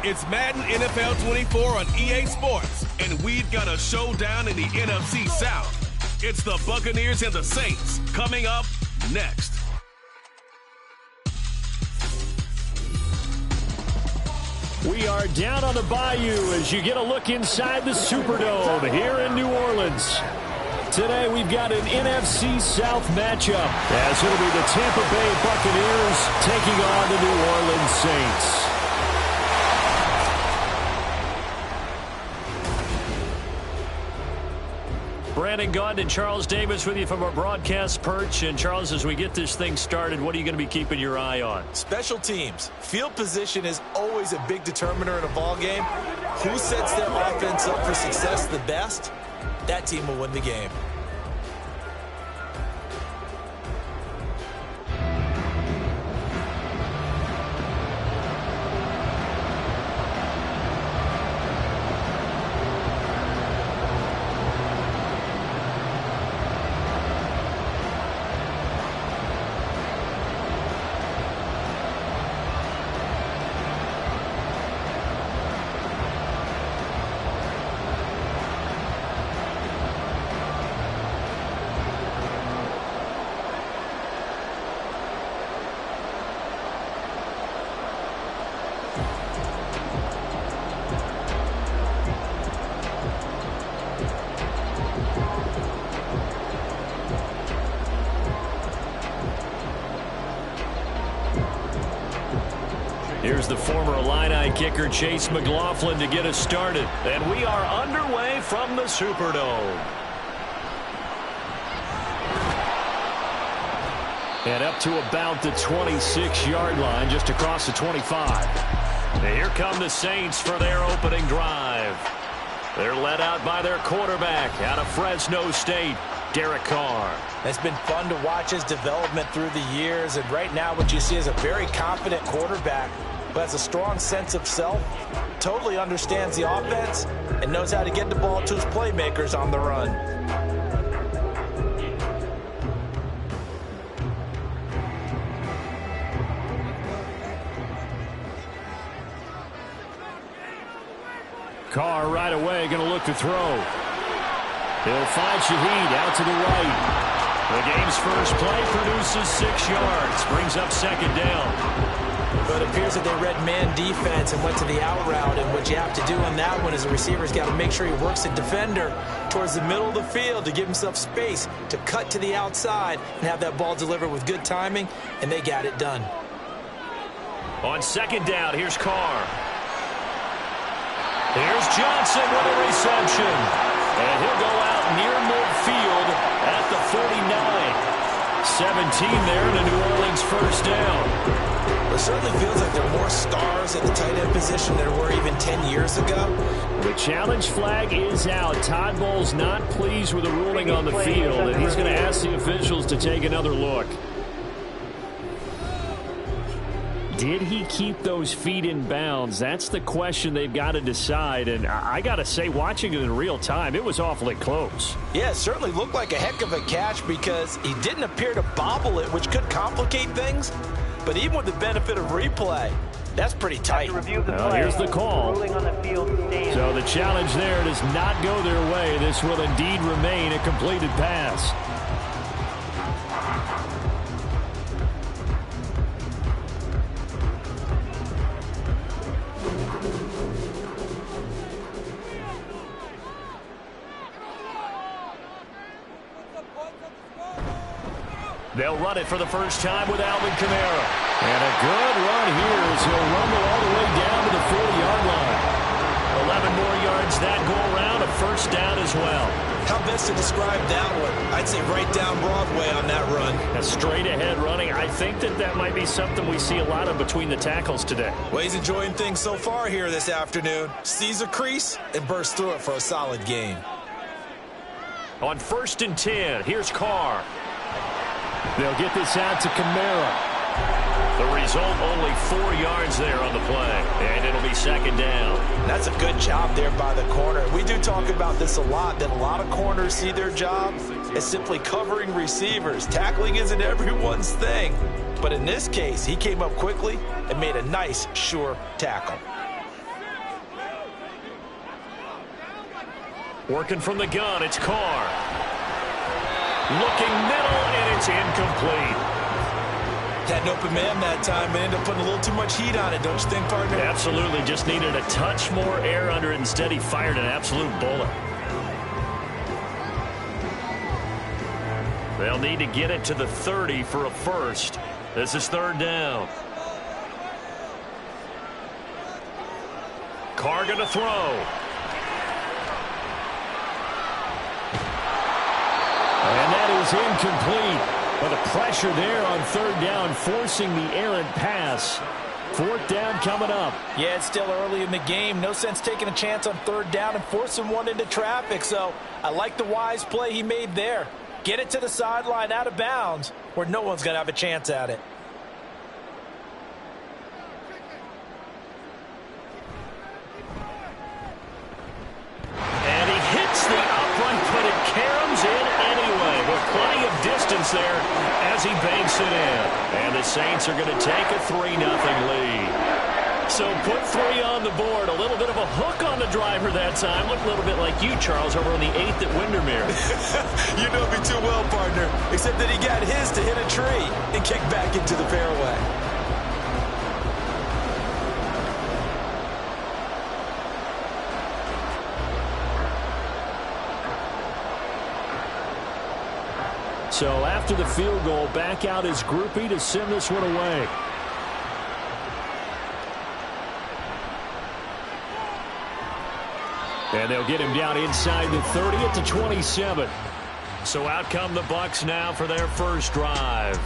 It's Madden NFL 24 on EA Sports, and we've got a showdown in the NFC South. It's the Buccaneers and the Saints coming up next. We are down on the bayou as you get a look inside the Superdome here in New Orleans. Today we've got an NFC South matchup as it'll be the Tampa Bay Buccaneers taking on the New Orleans Saints. Brandon Gaudin and Charles Davis with you from our broadcast perch. And Charles, as we get this thing started, what are you going to be keeping your eye on? Special teams. Field position is always a big determiner in a ball game. Who sets their offense up for success the best? That team will win the game. Here's the former Illini kicker Chase McLaughlin to get us started. And we are underway from the Superdome. And up to about the 26-yard line, just across the 25. And here come the Saints for their opening drive. They're led out by their quarterback out of Fresno State, Derek Carr. It's been fun to watch his development through the years, and right now what you see is a very confident quarterback who has a strong sense of self, totally understands the offense, and knows how to get the ball to his playmakers on the run. Carr right away going to look to throw. He'll find Shaheed out to the right. The game's first play produces 6 yards, brings up second down. But it appears that they read man defense and went to the out route, and what you have to do on that one is the receiver's got to make sure he works the defender towards the middle of the field to give himself space to cut to the outside and have that ball delivered with good timing, and they got it done. On second down, here's Carr. Here's Johnson with a reception. And he'll go out near midfield at the 49. 17 there and a New Orleans first down. It certainly feels like there are more stars at the tight end position than there were even 10 years ago. The challenge flag is out. Todd Bowles not pleased with the ruling on the field, and he's going to ask the officials to take another look. Did he keep those feet in bounds? That's the question they've got to decide. And I got to say, watching it in real time, it was awfully close. Yeah, it certainly looked like a heck of a catch because he didn't appear to bobble it, which could complicate things. But even with the benefit of replay, that's pretty tight. Here's the call. So the challenge there does not go their way. This will indeed remain a completed pass. They'll run it for the first time with Alvin Kamara. And a good run here as he'll rumble all the way down to the 40-yard line. 11 more yards that go around, a first down as well. How best to describe that one? I'd say right down Broadway on that run. A straight-ahead running. I think that might be something we see a lot of between the tackles today. Well, he's enjoying things so far here this afternoon. Sees a crease and bursts through it for a solid gain. On 1st and 10, here's Carr. They'll get this out to Kamara. The result, only 4 yards there on the play. And it'll be second down. That's a good job there by the corner. We do talk about this a lot, that a lot of corners see their job as simply covering receivers. Tackling isn't everyone's thing. But in this case, he came up quickly and made a nice, sure tackle. Working from the gun, it's Carr. Looking middle, and it's incomplete. Had an open man that time and ended up putting a little too much heat on it, don't you think, partner? Absolutely. Just needed a touch more air under it. Instead, he fired an absolute bullet. They'll need to get it to the 30 for a first. This is third down. Carr going to throw. And that is incomplete. But the pressure there on third down, forcing the errant pass. Fourth down coming up. Yeah, it's still early in the game. No sense taking a chance on third down and forcing one into traffic. So I like the wise play he made there. Get it to the sideline out of bounds where no one's going to have a chance at it. And he hits the upright, but it caroms in anyway. With plenty of distance there as he banks it in. And the Saints are going to take a 3-0 lead. So put 3 on the board. A little bit of a hook on the driver that time. Looked a little bit like you, Charles, over on the 8th at Windermere. You know me too well, partner. Except that he got his to hit a tree and kick back into the fairway. So after the field goal, back out his groupie to send this one away. And they'll get him down inside the 30 at the 27. So out come the Bucs now for their first drive.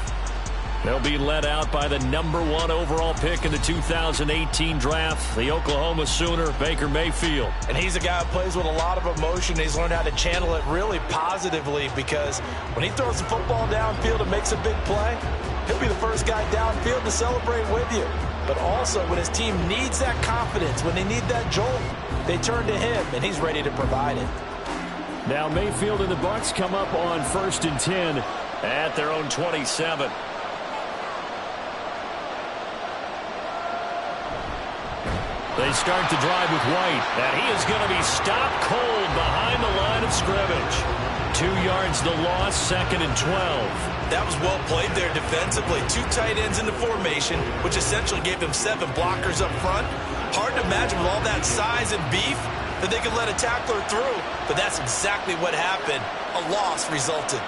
They'll be led out by the #1 overall pick in the 2018 draft, the Oklahoma Sooner, Baker Mayfield. And he's a guy who plays with a lot of emotion. He's learned how to channel it really positively because when he throws the football downfield and makes a big play, he'll be the first guy downfield to celebrate with you. But also when his team needs that confidence, when they need that jolt, they turn to him, and he's ready to provide it. Now Mayfield and the Bucs come up on 1st and 10 at their own 27. They start the drive with White, and he is going to be stopped cold behind the line of scrimmage. 2 yards the loss, 2nd and 12. That was well played there defensively. 2 tight ends in the formation, which essentially gave them 7 blockers up front. Hard to imagine with all that size and beef that they could let a tackler through, but that's exactly what happened. A loss resulted.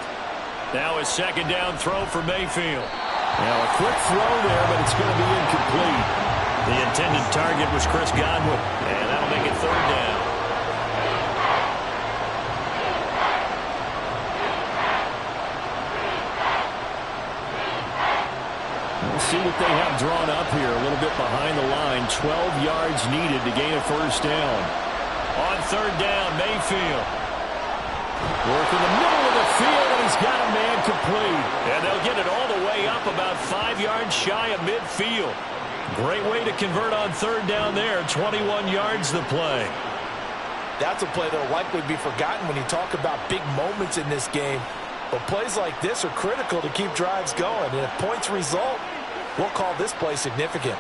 Now a 2nd down throw for Mayfield. Now a quick throw there, but it's going to be incomplete. The intended target was Chris Godwin, and that'll make it 3rd down. We'll see what they have drawn up here. A little bit behind the line. 12 yards needed to gain a 1st down. On 3rd down, Mayfield. Work in the middle of the field, and he's got a man complete. And they'll get it all the way up about 5 yards shy of midfield. Great way to convert on 3rd down there. 21 yards the play. That's a play that will likely be forgotten when you talk about big moments in this game. But plays like this are critical to keep drives going. And if points result, we'll call this play significant.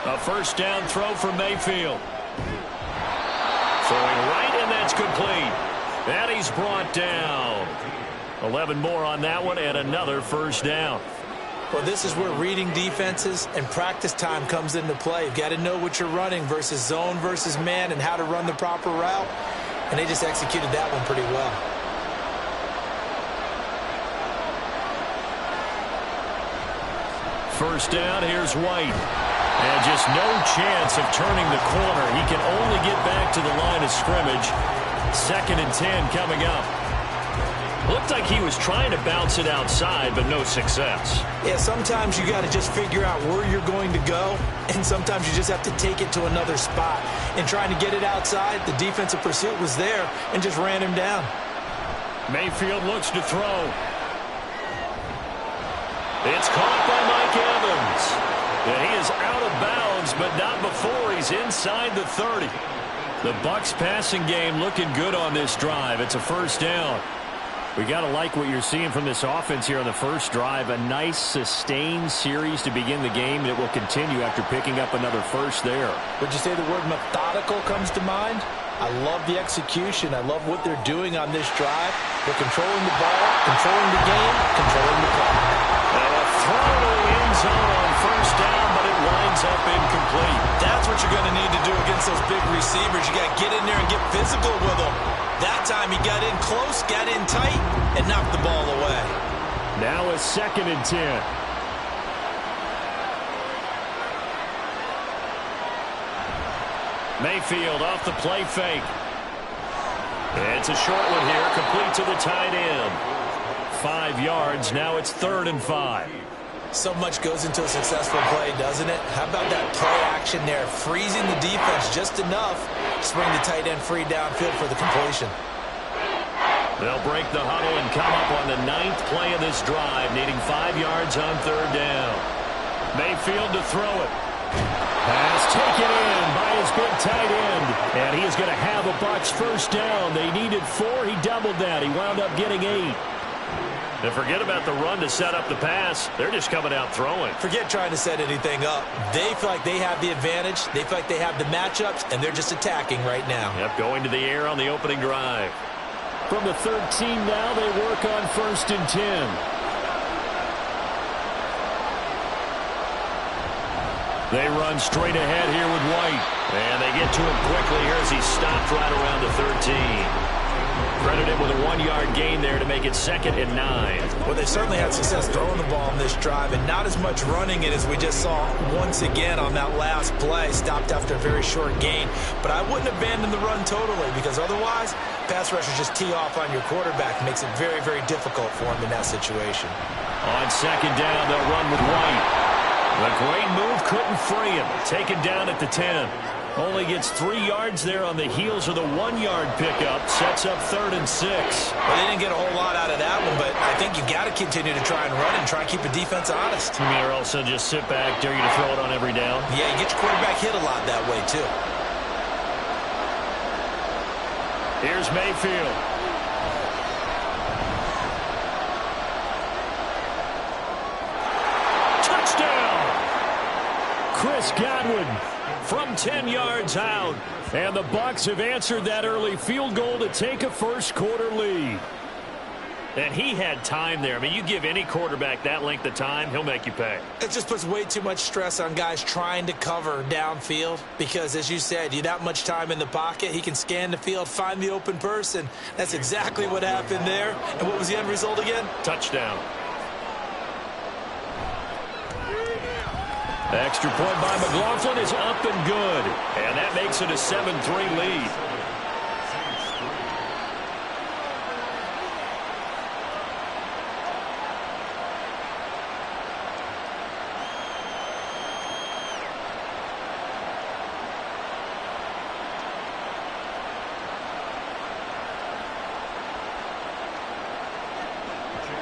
A 1st down throw for Mayfield. Throwing right, and that's complete. And he's brought down. 11 more on that one, and another 1st down. Well, this is where reading defenses and practice time comes into play. You've got to know what you're running versus zone versus man and how to run the proper route. And they just executed that one pretty well. First down, here's White. And just no chance of turning the corner. He can only get back to the line of scrimmage. 2nd and 10 coming up. Looked like he was trying to bounce it outside, but no success. Yeah, sometimes you got to just figure out where you're going to go, and sometimes you just have to take it to another spot. And trying to get it outside, the defensive pursuit was there and just ran him down. Mayfield looks to throw. It's caught by Mike Evans. And he is out of bounds, but not before he's inside the 30. The Bucs passing game looking good on this drive. It's a 1st down. We got to like what you're seeing from this offense here on the first drive. A nice, sustained series to begin the game, and it will continue after picking up another first there. Would you say the word methodical comes to mind? I love the execution. I love what they're doing on this drive. They're controlling the ball, controlling the game, controlling the clock. And a throw to the end zone on first down, but it winds up incomplete. That's what you're going to need to do against those big receivers. You got to get in there and get physical with them. That time he got in close, got in tight, and knocked the ball away. Now a 2nd and 10. Mayfield off the play fake. It's a short one here, complete to the tight end. 5 yards, now it's 3rd and 5. So much goes into a successful play, doesn't it? How about that play action there, freezing the defense just enough to bring the tight end free downfield for the completion. They'll break the huddle and come up on the 9th play of this drive, needing 5 yards on 3rd down. Mayfield to throw it. Pass taken in by his big tight end, and he is going to have a Bucs first down. They needed 4. He doubled that. He wound up getting 8. And forget about the run to set up the pass. They're just coming out throwing. Forget trying to set anything up. They feel like they have the advantage. They feel like they have the matchups, and they're just attacking right now. Yep, going to the air on the opening drive. From the 13 now, they work on 1st and 10. They run straight ahead here with White. And they get to him quickly here as he stopped right around the 13. Credited with a 1-yard gain there to make it 2nd and 9. Well, they certainly had success throwing the ball on this drive, and not as much running it as we just saw once again on that last play. Stopped after a very short gain. But I wouldn't abandon the run totally, because otherwise, pass rushers just tee off on your quarterback. Makes it very, very difficult for him in that situation. On 2nd down, they'll run with White. The great move couldn't free him. Taken down at the 10. Only gets 3 yards there on the heels of the 1-yard pickup. Sets up 3rd and 6. Well, they didn't get a whole lot out of that one, but I think you got to continue to try and run and try and keep the defense honest. You mean, or else they'll just sit back, dare you to throw it on every down? Yeah, you get your quarterback hit a lot that way, too. Here's Mayfield. Touchdown! Chris Godwin from 10 yards out. And the Bucs have answered that early field goal to take a first-quarter lead. And he had time there. I mean, you give any quarterback that length of time, he'll make you pay. It just puts way too much stress on guys trying to cover downfield because, as you said, you that much time in the pocket, he can scan the field, find the open person. That's exactly what happened there. And what was the end result again? Touchdown. The extra point by McLaughlin is up and good. And that makes it a 7-3 lead.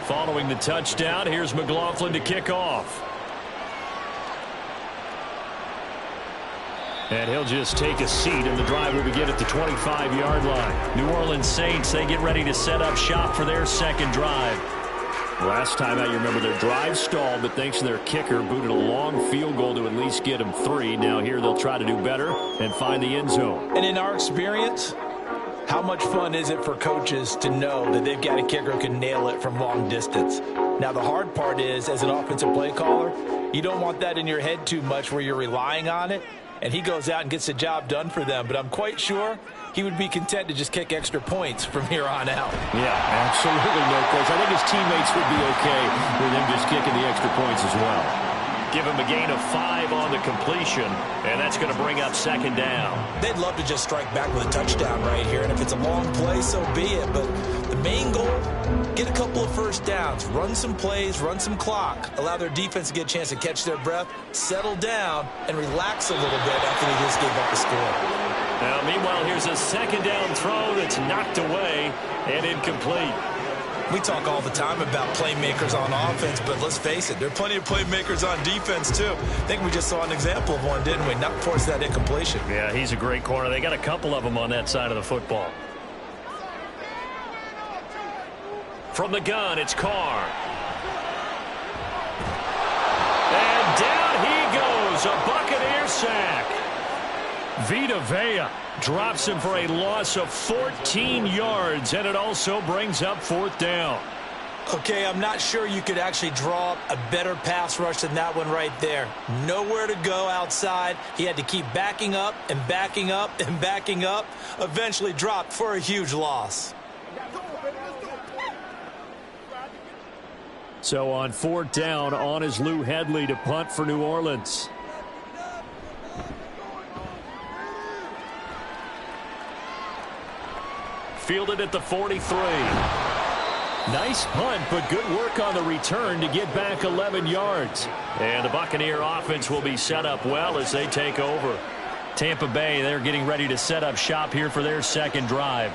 Following the touchdown, here's McLaughlin to kick off. And he'll just take a seat, and the drive will begin at the 25-yard line. New Orleans Saints, they get ready to set up shop for their second drive. Last time out, you remember their drive stalled, but thanks to their kicker, booted a long field goal to at least get them 3. Now here they'll try to do better and find the end zone. And in our experience, how much fun is it for coaches to know that they've got a kicker who can nail it from long distance? Now, the hard part is, as an offensive play caller, you don't want that in your head too much where you're relying on it, and he goes out and gets the job done for them. But I'm quite sure he would be content to just kick extra points from here on out. Yeah, absolutely no question. I think his teammates would be okay with him just kicking the extra points as well. Give him a gain of 5 on the completion, and that's going to bring up second down. They'd love to just strike back with a touchdown right here, and if it's a long play, so be it. But the main goal, get a couple of first downs, run some plays, run some clock, allow their defense to get a chance to catch their breath, settle down, and relax a little bit after they just gave up the score. Now, meanwhile, here's a second down throw that's knocked away and incomplete. We talk all the time about playmakers on offense, but let's face it, there are plenty of playmakers on defense, too. I think we just saw an example of one, didn't we? Not force that incompletion. Yeah, he's a great corner. They got a couple of them on that side of the football. From the gun, it's Carr. And down he goes, a Buccaneer sack. Vita Vea drops him for a loss of 14 yards, and it also brings up 4th down. Okay, I'm not sure you could actually draw up a better pass rush than that one right there. Nowhere to go outside. He had to keep backing up and backing up and backing up. Eventually dropped for a huge loss. So on 4th down, on is Lou Hedley to punt for New Orleans. Fielded at the 43. Nice punt, but good work on the return to get back 11 yards. And the Buccaneer offense will be set up well as they take over. Tampa Bay, they're getting ready to set up shop here for their second drive.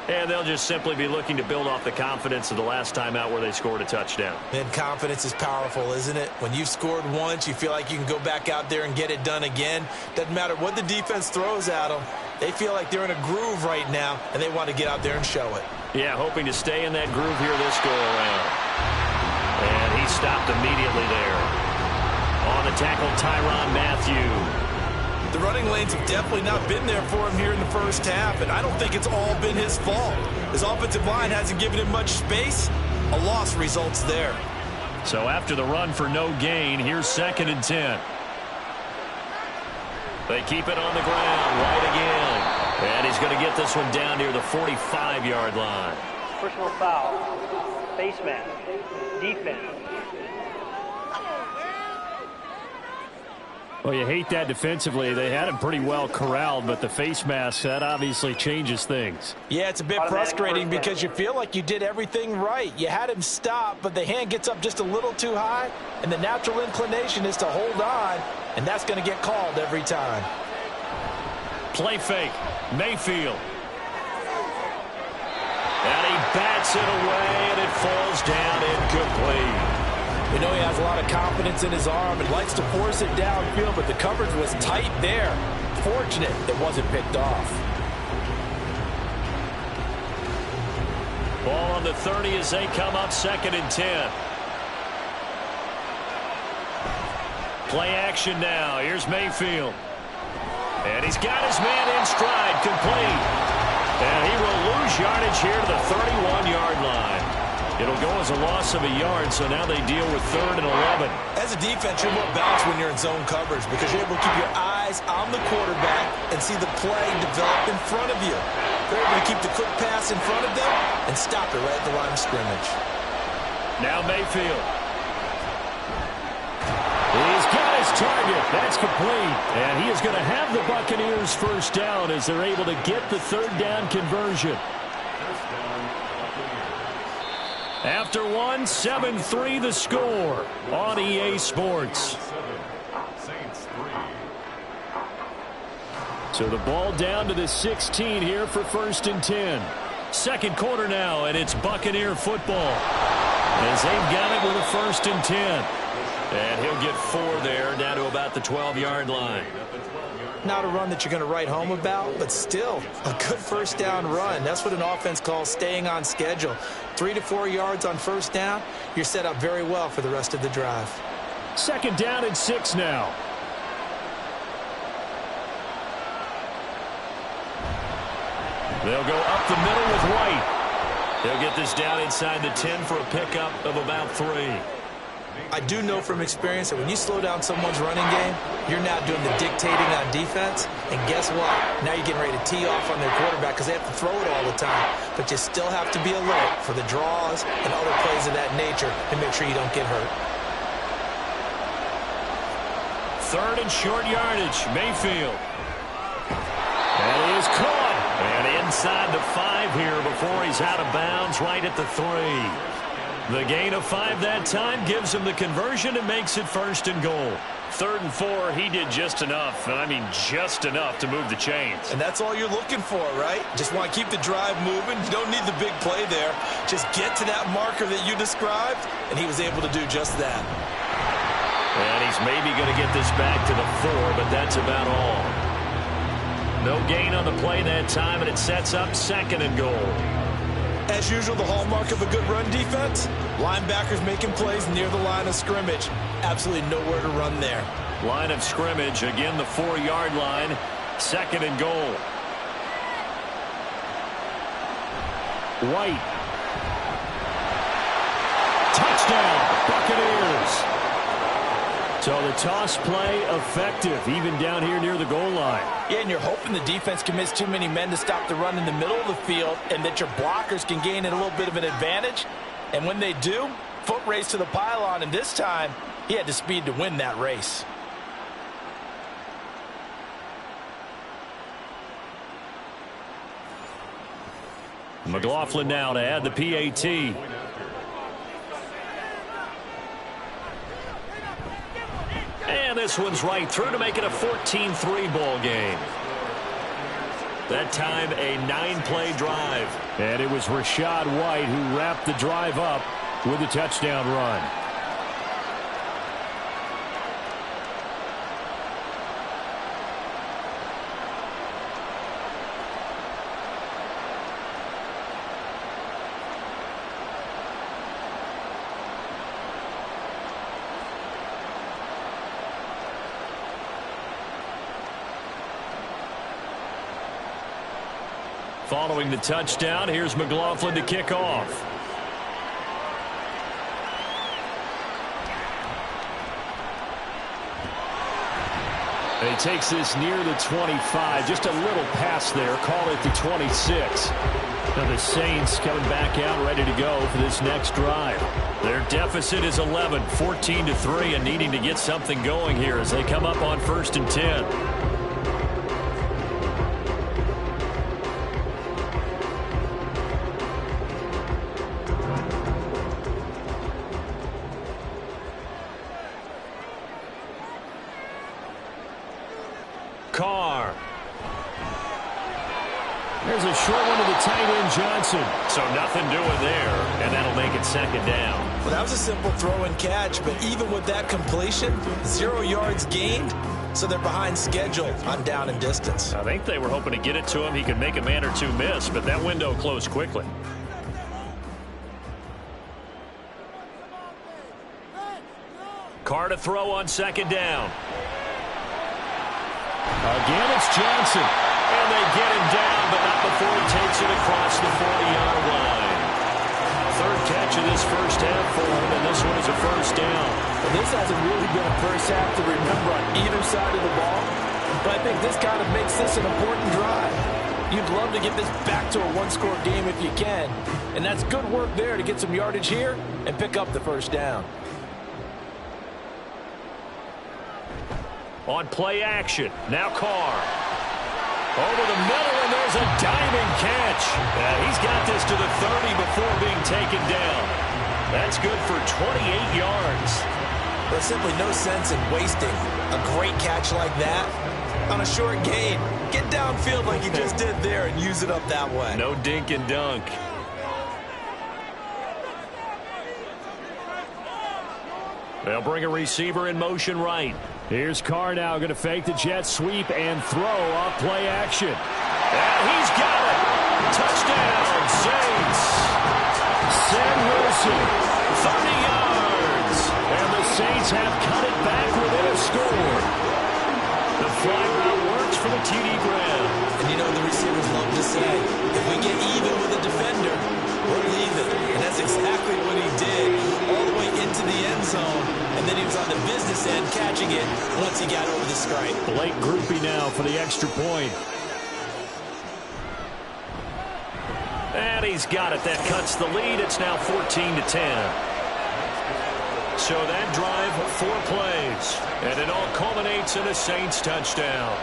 And they'll just simply be looking to build off the confidence of the last time out where they scored a touchdown. And confidence is powerful, isn't it? When you've scored once, you feel like you can go back out there and get it done again. Doesn't matter what the defense throws at them. They feel like they're in a groove right now, and they want to get out there and show it. Yeah, hoping to stay in that groove here this go-around. And he stopped immediately there. On the tackle, Tyrann Mathieu. The running lanes have definitely not been there for him here in the first half, and I don't think it's all been his fault. His offensive line hasn't given him much space. A loss results there. So after the run for no gain, here's 2nd and 10. They keep it on the ground, right again. And he's going to get this one down near the 45-yard line. Personal foul, face mask, defense. Well, you hate that defensively. They had him pretty well corralled, but the face mask, that obviously changes things. Yeah, it's a bit frustrating because you feel like you did everything right. You had him stop, but the hand gets up just a little too high, and the natural inclination is to hold on, and that's going to get called every time. Play fake. Mayfield. And he bats it away, and it falls down incomplete. We know he has a lot of confidence in his arm and likes to force it downfield, but the coverage was tight there. Fortunate it wasn't picked off. Ball on the 30 as they come up 2nd and 10. Play action now. Here's Mayfield. And he's got his man in stride, complete. And he will lose yardage here to the 31-yard line. It'll go as a loss of a yard, so now they deal with 3rd and 11. As a defense, you're more balanced when you're in zone coverage because you're able to keep your eyes on the quarterback and see the play develop in front of you. They're able to keep the quick pass in front of them and stop it right at the line of scrimmage. Now Mayfield. He's got his target. That's complete. And he is going to have the Buccaneers first down as they're able to get the 3rd down conversion. After one, 7-3 the score on EA Sports. So the ball down to the 16 here for 1st and 10. 2nd quarter now, and it's Buccaneer football. As they've got it with a 1st and 10. And he'll get 4 there, down to about the 12-yard line. Not a run that you're going to write home about, but still a good first down run. That's what an offense calls staying on schedule. 3 to 4 yards on first down, you're set up very well for the rest of the drive. 2nd down and 6 now. They'll go up the middle with White. They'll get this down inside the 10 for a pickup of about 3. I do know from experience that when you slow down someone's running game, you're now doing the dictating on defense. And guess what? Now you're getting ready to tee off on their quarterback because they have to throw it all the time. But you still have to be alert for the draws and other plays of that nature and make sure you don't get hurt. 3rd and short yardage. Mayfield. And he is caught. And inside the 5 here before he's out of bounds right at the 3. The gain of 5 that time gives him the conversion and makes it 1st and goal. 3rd and 4, he did just enough, and I mean just enough to move the chains. And that's all you're looking for, right? Just want to keep the drive moving. You don't need the big play there. Just get to that marker that you described, and he was able to do just that. And he's maybe going to get this back to the 4, but that's about all. No gain on the play that time, and it sets up 2nd and goal. As usual, the hallmark of a good run defense, linebackers making plays near the line of scrimmage. Absolutely nowhere to run there. Line of scrimmage, again the 4-yard line, 2nd and goal. White. Touchdown, Buccaneers. So the toss play effective, even down here near the goal line. Yeah, and you're hoping the defense commits too many men to stop the run in the middle of the field and that your blockers can gain a little bit of an advantage. And when they do, foot race to the pylon, and this time he had the speed to win that race. McLaughlin now to add the PAT. And this one's right through to make it a 14-3 ball game. That time a 9-play drive. And it was Rachaad White who wrapped the drive up with a touchdown run. Following the touchdown, here's McLaughlin to kick off. And he takes this near the 25. Just a little pass there. Call it the 26. Now the Saints coming back out ready to go for this next drive. Their deficit is 11, 14-3, and needing to get something going here as they come up on 1st and 10. Carr. There's a short one to the tight end, Johnson. So nothing doing there, and that'll make it 2nd down. Well, that was a simple throw and catch, but even with that completion, 0 yards gained, so they're behind schedule on down and distance. I think they were hoping to get it to him. He could make a man or two miss, but that window closed quickly. Carr to throw on 2nd down. Again, it's Johnson. And they get him down, but not before he takes it across the 40-yard line. 3rd catch of this first half for him, and this one is a 1st down. Well, this hasn't really been a first half to remember on either side of the ball, but I think this kind of makes this an important drive. You'd love to get this back to a 1-score game if you can, and that's good work there to get some yardage here and pick up the 1st down. On play action, now Carr. Over the middle, and there's a diving catch. He's got this to the 30 before being taken down. That's good for 28 yards. There's simply no sense in wasting a great catch like that on a short gain. Get downfield like you just did there and use it up that way. No dink and dunk. They'll bring a receiver in motion right. Here's Carr now going to fake the jet sweep and throw off play action. And he's got it. Touchdown, Saints. Sam Wilson, 30 yards. And the Saints have cut it back within a score. The fly route works for the TD grab. And you know the receivers love to say, if we get even with a defender, we're leaving. And that's exactly what he did. All the way into the end zone. And then he was on the business end catching it once he got over the stripe. Blake Groupie now for the extra point. And he's got it. That cuts the lead. It's now 14-10. So that drive, 4 plays. And it all culminates in a Saints touchdown.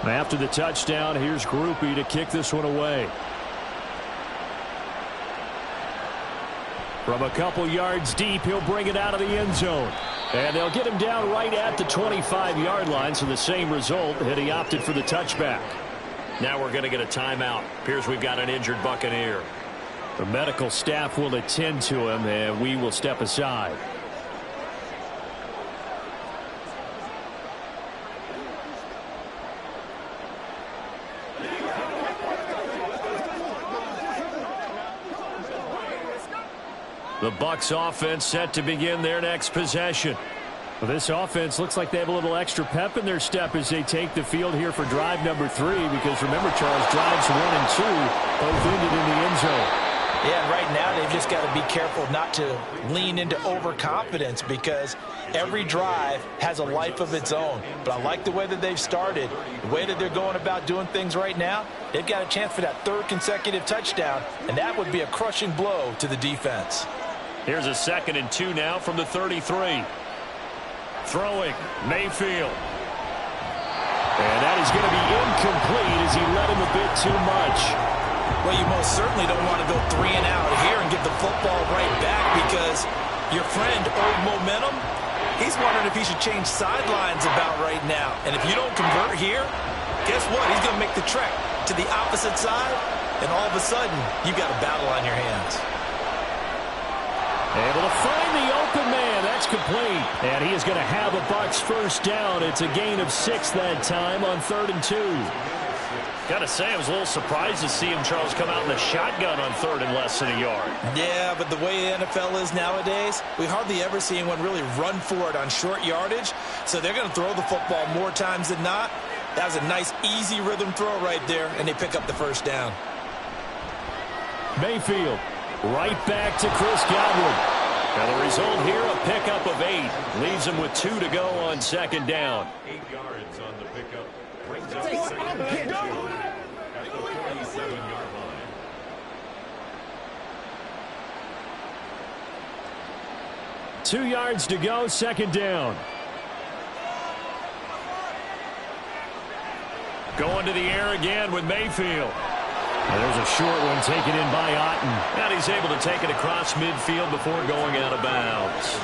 After the touchdown, here's Groupie to kick this one away. From a couple yards deep, he'll bring it out of the end zone. And they'll get him down right at the 25-yard line, so the same result, and he opted for the touchback. Now we're going to get a timeout. Appears we've got an injured Buccaneer. The medical staff will attend to him, and we will step aside. The Bucs offense set to begin their next possession. Well, this offense looks like they have a little extra pep in their step as they take the field here for drive number 3, because remember, Charles, drives 1 and 2 both ended in the end zone. Yeah, and right now they've just got to be careful not to lean into overconfidence, because every drive has a life of its own. But I like the way that they've started, the way that they're going about doing things right now. They've got a chance for that 3rd consecutive touchdown, and that would be a crushing blow to the defense. Here's a 2nd and 2 now from the 33. Throwing, Mayfield. And that is going to be incomplete as he led him a bit too much. Well, you most certainly don't want to go 3 and out here and get the football right back, because your friend owed momentum. He's wondering if he should change sidelines about right now. And if you don't convert here, guess what? He's going to make the trek to the opposite side, and all of a sudden, you've got a battle on your hands. Able to find the open man. That's complete. And he is going to have a Bucs first down. It's a gain of 6 that time on 3rd and 2. Got to say, I was a little surprised to see him, Charles, come out in the shotgun on 3rd and less than a yard. Yeah, but the way the NFL is nowadays, we hardly ever see anyone really run for it on short yardage. So they're going to throw the football more times than not. That was a nice, easy rhythm throw right there, and they pick up the first down. Mayfield. Right back to Chris Godwin. And the result here, a pickup of 8. Leaves him with 2 to go on 2nd down. 8 yards on the pickup. Brings up 2nd down at the 27-yard line. Two yards to go, 2nd down. Going to the air again with Mayfield. And there's a short one taken in by Otten. And he's able to take it across midfield before going out of bounds.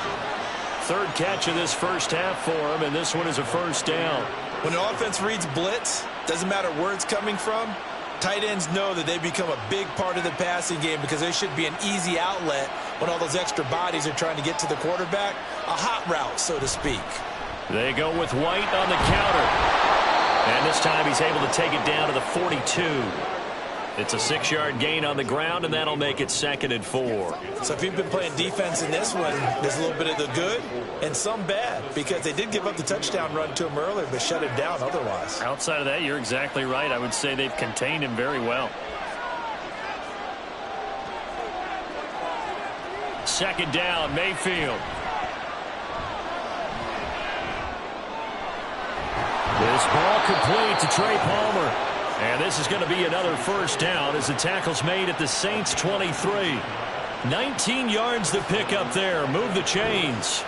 3rd catch of this first half for him, and this one is a first down. When the offense reads blitz, doesn't matter where it's coming from, tight ends know that they become a big part of the passing game, because they should be an easy outlet when all those extra bodies are trying to get to the quarterback. A hot route, so to speak. They go with White on the counter. And this time he's able to take it down to the 42. It's a 6-yard gain on the ground, and that'll make it 2nd and 4. So if you've been playing defense in this one, there's a little bit of the good and some bad, because they did give up the touchdown run to him earlier, but shut him down otherwise. Outside of that, you're exactly right. I would say they've contained him very well. 2nd down, Mayfield. This ball complete to Trey Palmer. And this is going to be another first down as the tackle's made at the Saints' 23. 19 yards to pick up there. Move the chains.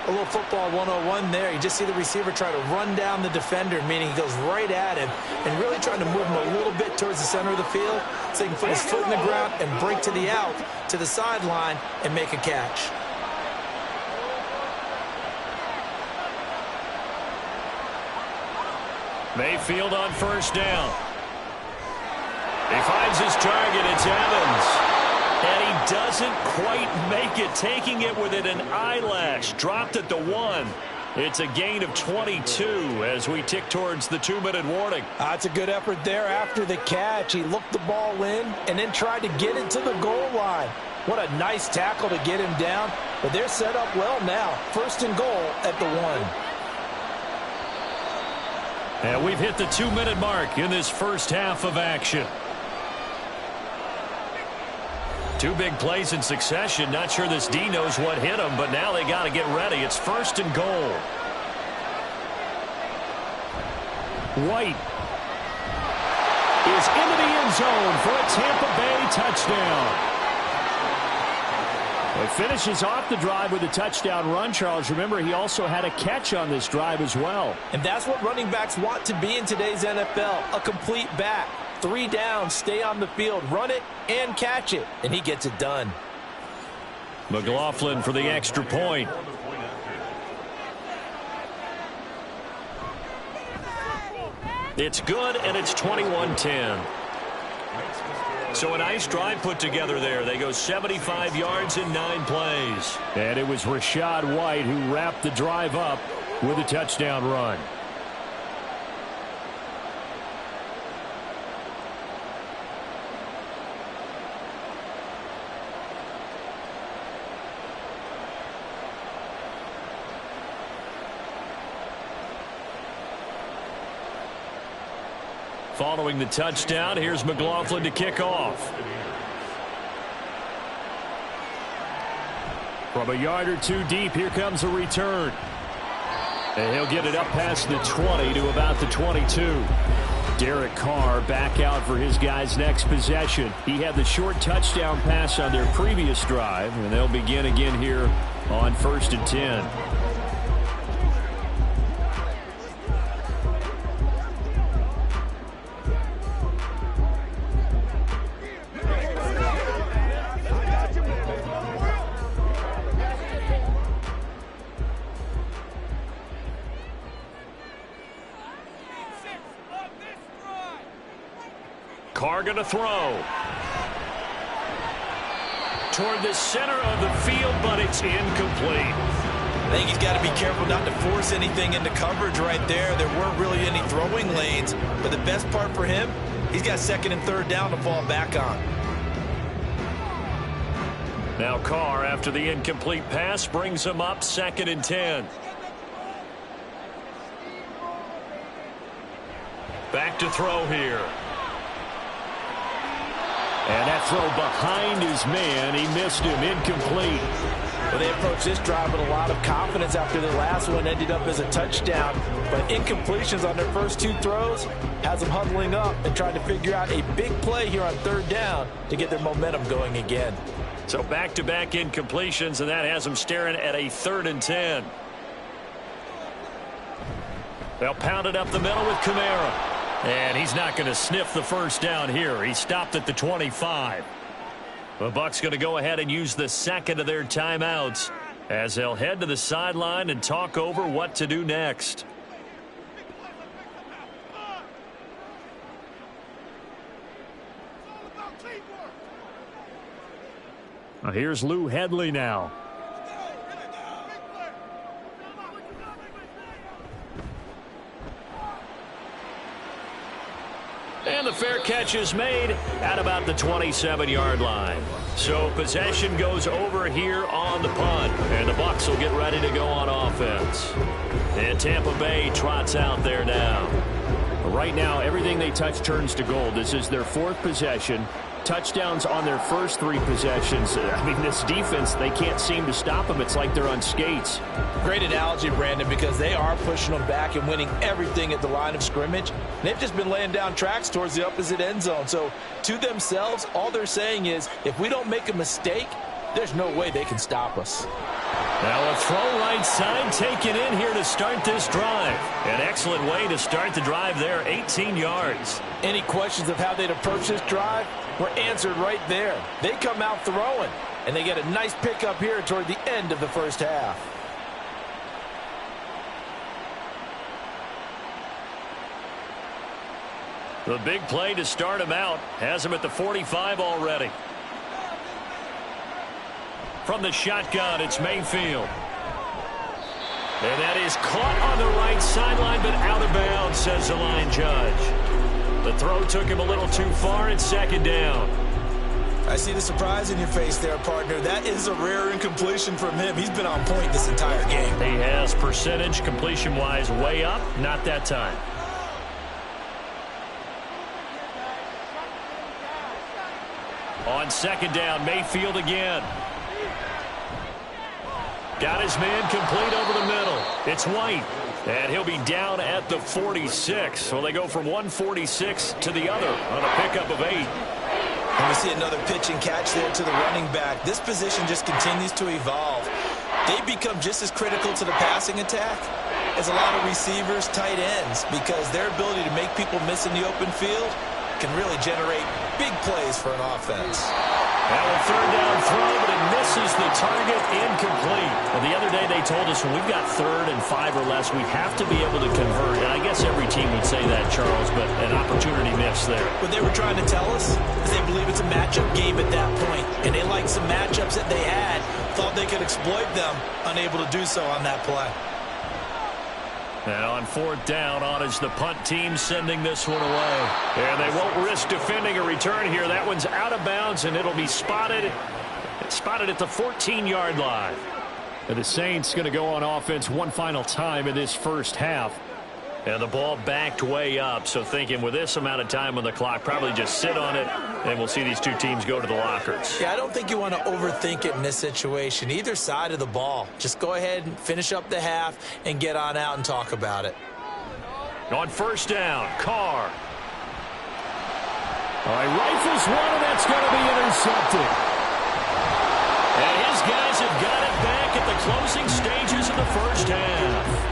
A little football 101 there. You just see the receiver try to run down the defender, meaning he goes right at him and really trying to move him a little bit towards the center of the field so he can put his foot in the ground and break to the out, to the sideline, and make a catch. Mayfield on first down. He finds his target. It's Evans. And he doesn't quite make it, taking it within an eyelash. Dropped at the 1. It's a gain of 22 as we tick towards the 2-minute warning. That's a good effort there after the catch. He looked the ball in and then tried to get it to the goal line. What a nice tackle to get him down. But they're set up well now. 1st and goal at the 1. And we've hit the 2-minute mark in this first half of action. 2 big plays in succession. Not sure this D knows what hit him, but now they got to get ready. It's 1st and goal. White is into the end zone for a Tampa Bay touchdown. It finishes off the drive with a touchdown run, Charles. Remember, he also had a catch on this drive as well. And that's what running backs want to be in today's NFL, a complete back. 3 downs, stay on the field, run it, and catch it. And he gets it done. McLaughlin for the extra point. It's good, and it's 21-10. So a nice drive put together there. They go 75 yards in 9 plays. And it was Rachaad White who wrapped the drive up with a touchdown run. Following the touchdown, here's McLaughlin to kick off. From a yard or two deep, here comes a return. And he'll get it up past the 20 to about the 22. Derek Carr back out for his guys' next possession. He had the short touchdown pass on their previous drive, and they'll begin again here on 1st and 10. Carr going to throw. Toward the center of the field, but it's incomplete. I think he's got to be careful not to force anything into coverage right there. There weren't really any throwing lanes, but the best part for him, he's got 2nd and 3rd down to fall back on. Now Carr, after the incomplete pass, brings him up 2nd and 10. Back to throw here. And that throw behind his man, he missed him, incomplete. Well, they approached this drive with a lot of confidence after their last one ended up as a touchdown. But incompletions on their first 2 throws has them huddling up and trying to figure out a big play here on 3rd down to get their momentum going again. So back-to-back incompletions, and that has them staring at a 3rd and 10. They'll pound it up the middle with Kamara. And he's not going to sniff the first down here. He stopped at the 25. The Bucs going to go ahead and use the 2nd of their timeouts as they'll head to the sideline and talk over what to do next. Here's Lou Hedley now. And the fair catch is made at about the 27-yard line. So possession goes over here on the punt. And the Bucs will get ready to go on offense. And Tampa Bay trots out there now. Right now, everything they touch turns to gold. This is their 4th possession. Touchdowns on their first 3 possessions. I mean, this defense, they can't seem to stop them. It's like they're on skates. Great analogy, Brandon, because they are pushing them back and winning everything at the line of scrimmage. They've just been laying down tracks towards the opposite end zone. So to themselves, all they're saying is, if we don't make a mistake, there's no way they can stop us. Now a throw right side taken in here to start this drive. An excellent way to start the drive there, 18 yards. Any questions of how they'd approach this drive were answered right there. They come out throwing, and they get a nice pickup here toward the end of the first half. The big play to start him out has him at the 45 already. From the shotgun, it's Mayfield. And that is caught on the right sideline, but out of bounds, says the line judge. The throw took him a little too far. It's 2nd down. I see the surprise in your face there, partner. That is a rare incompletion from him. He's been on point this entire game. He has percentage completion-wise way up. Not that time. On 2nd down, Mayfield again. Got his man complete over the middle. It's White. And he'll be down at the 46. So they go from 146 to the other on a pickup of 8. And we see another pitch and catch there to the running back. This position just continues to evolve. They become just as critical to the passing attack as a lot of receivers, tight ends, because their ability to make people miss in the open field can really generate big plays for an offense. Now a third down throw, but it misses the target, incomplete. Well, the other day they told us when we've got 3rd and 5 or less, we have to be able to convert. And I guess every team would say that, Charles, but an opportunity missed there. What they were trying to tell us is they believe it's a matchup game at that point, and they liked some matchups that they had, thought they could exploit them, unable to do so on that play. And on 4th down, on is the punt team sending this one away. And they won't risk defending a return here. That one's out of bounds, and it'll be spotted at the 14-yard line. And the Saints going to go on offense one final time in this first half. And the ball backed way up, so thinking with this amount of time on the clock, probably just sit on it, and we'll see these two teams go to the lockers. Yeah, I don't think you want to overthink it in this situation. Either side of the ball. Just go ahead and finish up the half and get on out and talk about it. On 1st down, Carr. All right, rifles one, and that's going to be intercepted. And his guys have got it back at the closing stages of the first half.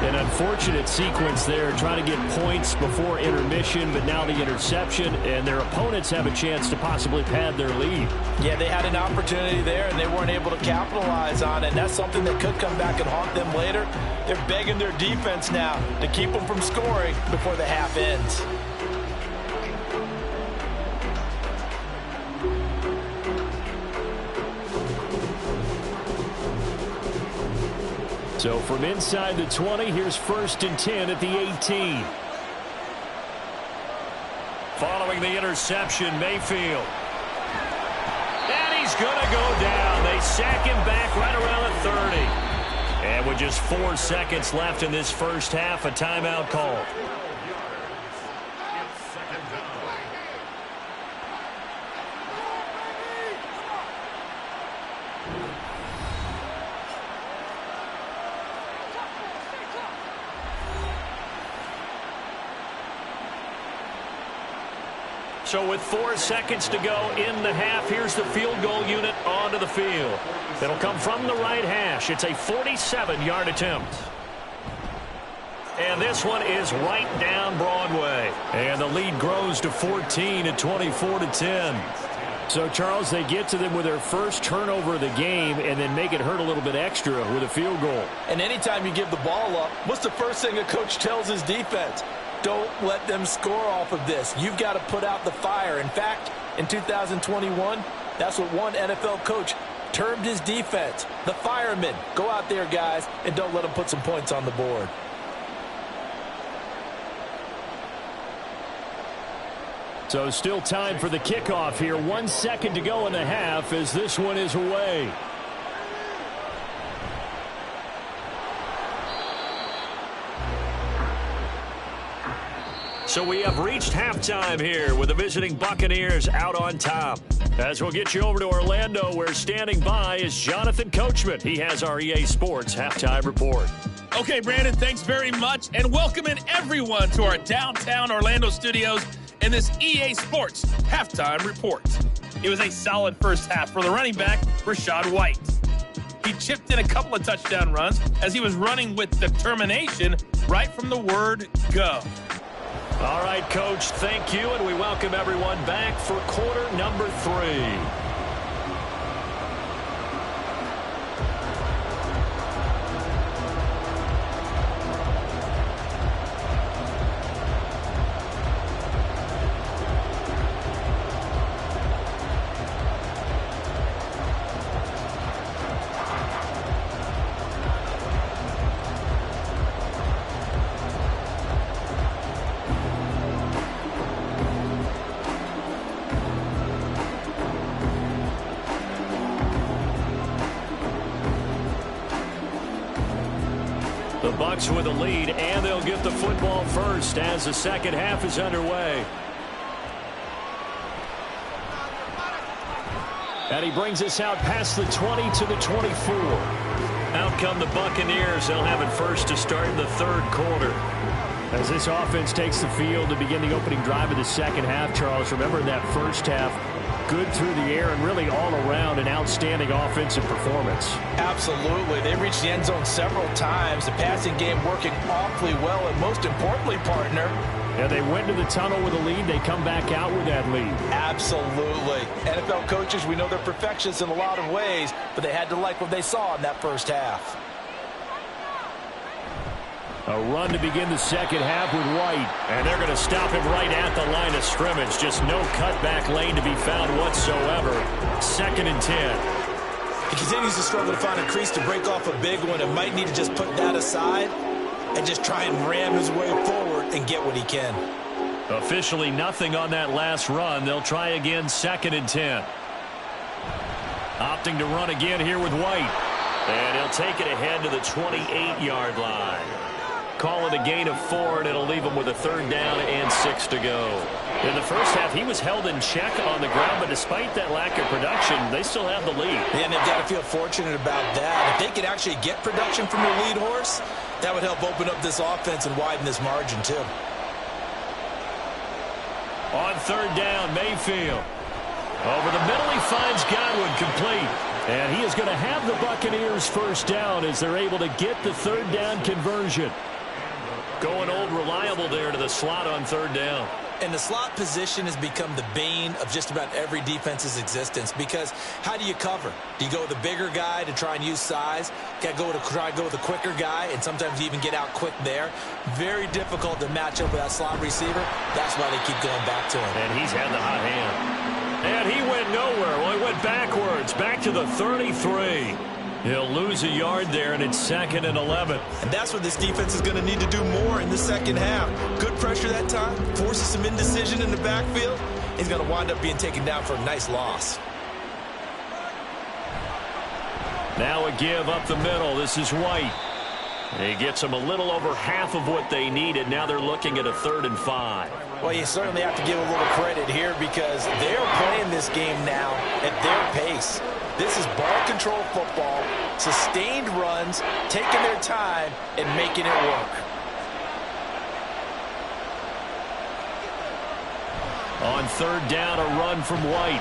An unfortunate sequence there, trying to get points before intermission, but now the interception, and their opponents have a chance to possibly pad their lead. Yeah, they had an opportunity there, and they weren't able to capitalize on it, and that's something that could come back and haunt them later. They're begging their defense now to keep them from scoring before the half ends. So from inside the 20, here's 1st and 10 at the 18. Following the interception, Mayfield. And he's going to go down. They sack him back right around the 30. And with just 4 seconds left in this first half, a timeout called. So with 4 seconds to go in the half, here's the field goal unit onto the field. It'll come from the right hash. It's a 47-yard attempt. And this one is right down Broadway. And the lead grows to 14 at 24-10. So, Charles, they get to them with their first turnover of the game and then make it hurt a little bit extra with a field goal. And anytime you give the ball up, what's the first thing a coach tells his defense? Don't let them score off of this. You've got to put out the fire. In fact, in 2021, that's what one NFL coach termed his defense. The firemen. Go out there, guys, and don't let them put some points on the board. So still time for the kickoff here. 1 second to go in the half as this one is away. So we have reached halftime here with the visiting Buccaneers out on top. As we'll get you over to Orlando, where standing by is Jonathan Coachman. He has our EA Sports halftime report. Okay, Brandon, thanks very much, and welcoming everyone to our downtown Orlando studios in this EA Sports halftime report. It was a solid first half for the running back, Rachaad White. He chipped in a couple of touchdown runs as he was running with determination right from the word go. All right, Coach, thank you, and we welcome everyone back for quarter number 3. The Bucs with a lead, and they'll get the football first as the second half is underway. And he brings us out past the 20 to the 24. Out come the Buccaneers. They'll have it first to start in the third quarter. As this offense takes the field to begin the opening drive of the second half, Charles, remember in that first half, good through the air and really all around an outstanding offensive performance. Absolutely. They reached the end zone several times. The passing game working awfully well. And most importantly, partner, And they went to the tunnel with a lead. They come back out with that lead. Absolutely. NFL coaches, we know they're perfectionists in a lot of ways, but they had to like what they saw in that first half. A run to begin the second half with White. And they're going to stop him right at the line of scrimmage. Just no cutback lane to be found whatsoever. 2nd and 10. He continues to struggle to find a crease to break off a big one and might need to just put that aside and just try and ram his way forward and get what he can. Officially nothing on that last run. They'll try again 2nd and 10. Opting to run again here with White. And he'll take it ahead to the 28-yard line. Call it a gain of 4, and it'll leave him with a 3rd down and 6 to go. In the first half, he was held in check on the ground, but despite that lack of production, they still have the lead. And they've got to feel fortunate about that. If they could actually get production from their lead horse, that would help open up this offense and widen this margin, too. On 3rd down, Mayfield. Over the middle, he finds Godwin complete. And he is going to have the Buccaneers 1st down as they're able to get the 3rd down conversion. Going old reliable there to the slot on 3rd down. And the slot position has become the bane of just about every defense's existence, because how do you cover? Do you go with a bigger guy to try and use size? Got to try to go with a quicker guy, and sometimes you even get out quick there. Very difficult to match up with that slot receiver. That's why they keep going back to him. And he's had the hot hand. And he went nowhere. Well, he went backwards, back to the 33. He'll lose a yard there, and it's 2nd and 11. And that's what this defense is going to need to do more in the second half. Good pressure that time, forces some indecision in the backfield. He's going to wind up being taken down for a nice loss. Now a give up the middle. This is White. He gets them a little over half of what they needed. Now they're looking at a 3rd and 5. Well, you certainly have to give a little credit here because they're playing this game now at their pace. This is ball control football, sustained runs, taking their time and making it work. On 3rd down, a run from White.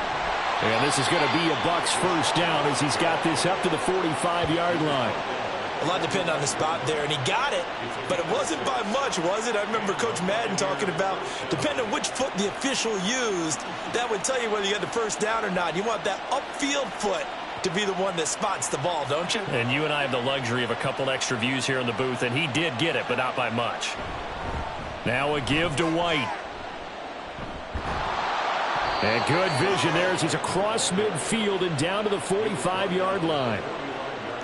And this is going to be a Bucs 1st down as he's got this up to the 45-yard line. A lot depended on the spot there, and he got it, but it wasn't by much, was it? I remember Coach Madden talking about, depending on which foot the official used, that would tell you whether you got the 1st down or not. You want that upfield foot to be the one that spots the ball, don't you? And you and I have the luxury of a couple extra views here in the booth, and he did get it, but not by much. Now a give to White. And good vision there as he's across midfield and down to the 45-yard line.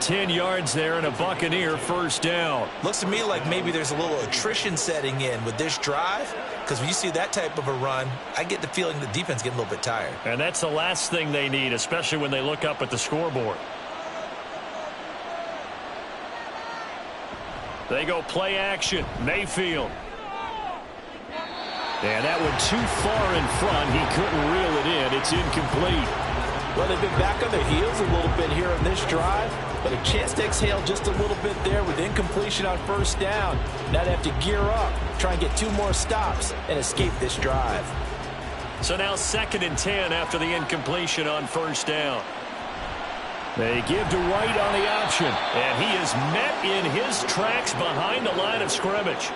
10 yards there and a Buccaneer 1st down. Looks to me like maybe there's a little attrition setting in with this drive, because when you see that type of a run, I get the feeling the defense getting a little bit tired. And that's the last thing they need, especially when they look up at the scoreboard. They go play action. Mayfield. And that one too far in front. He couldn't reel it in. It's incomplete. Well, they've been back on their heels a little bit here on this drive, but a chance to exhale just a little bit there with incompletion on 1st down. Now they have to gear up, try and get 2 more stops, and escape this drive. So now 2nd and 10 after the incompletion on 1st down. They give to White on the option, and he is met in his tracks behind the line of scrimmage.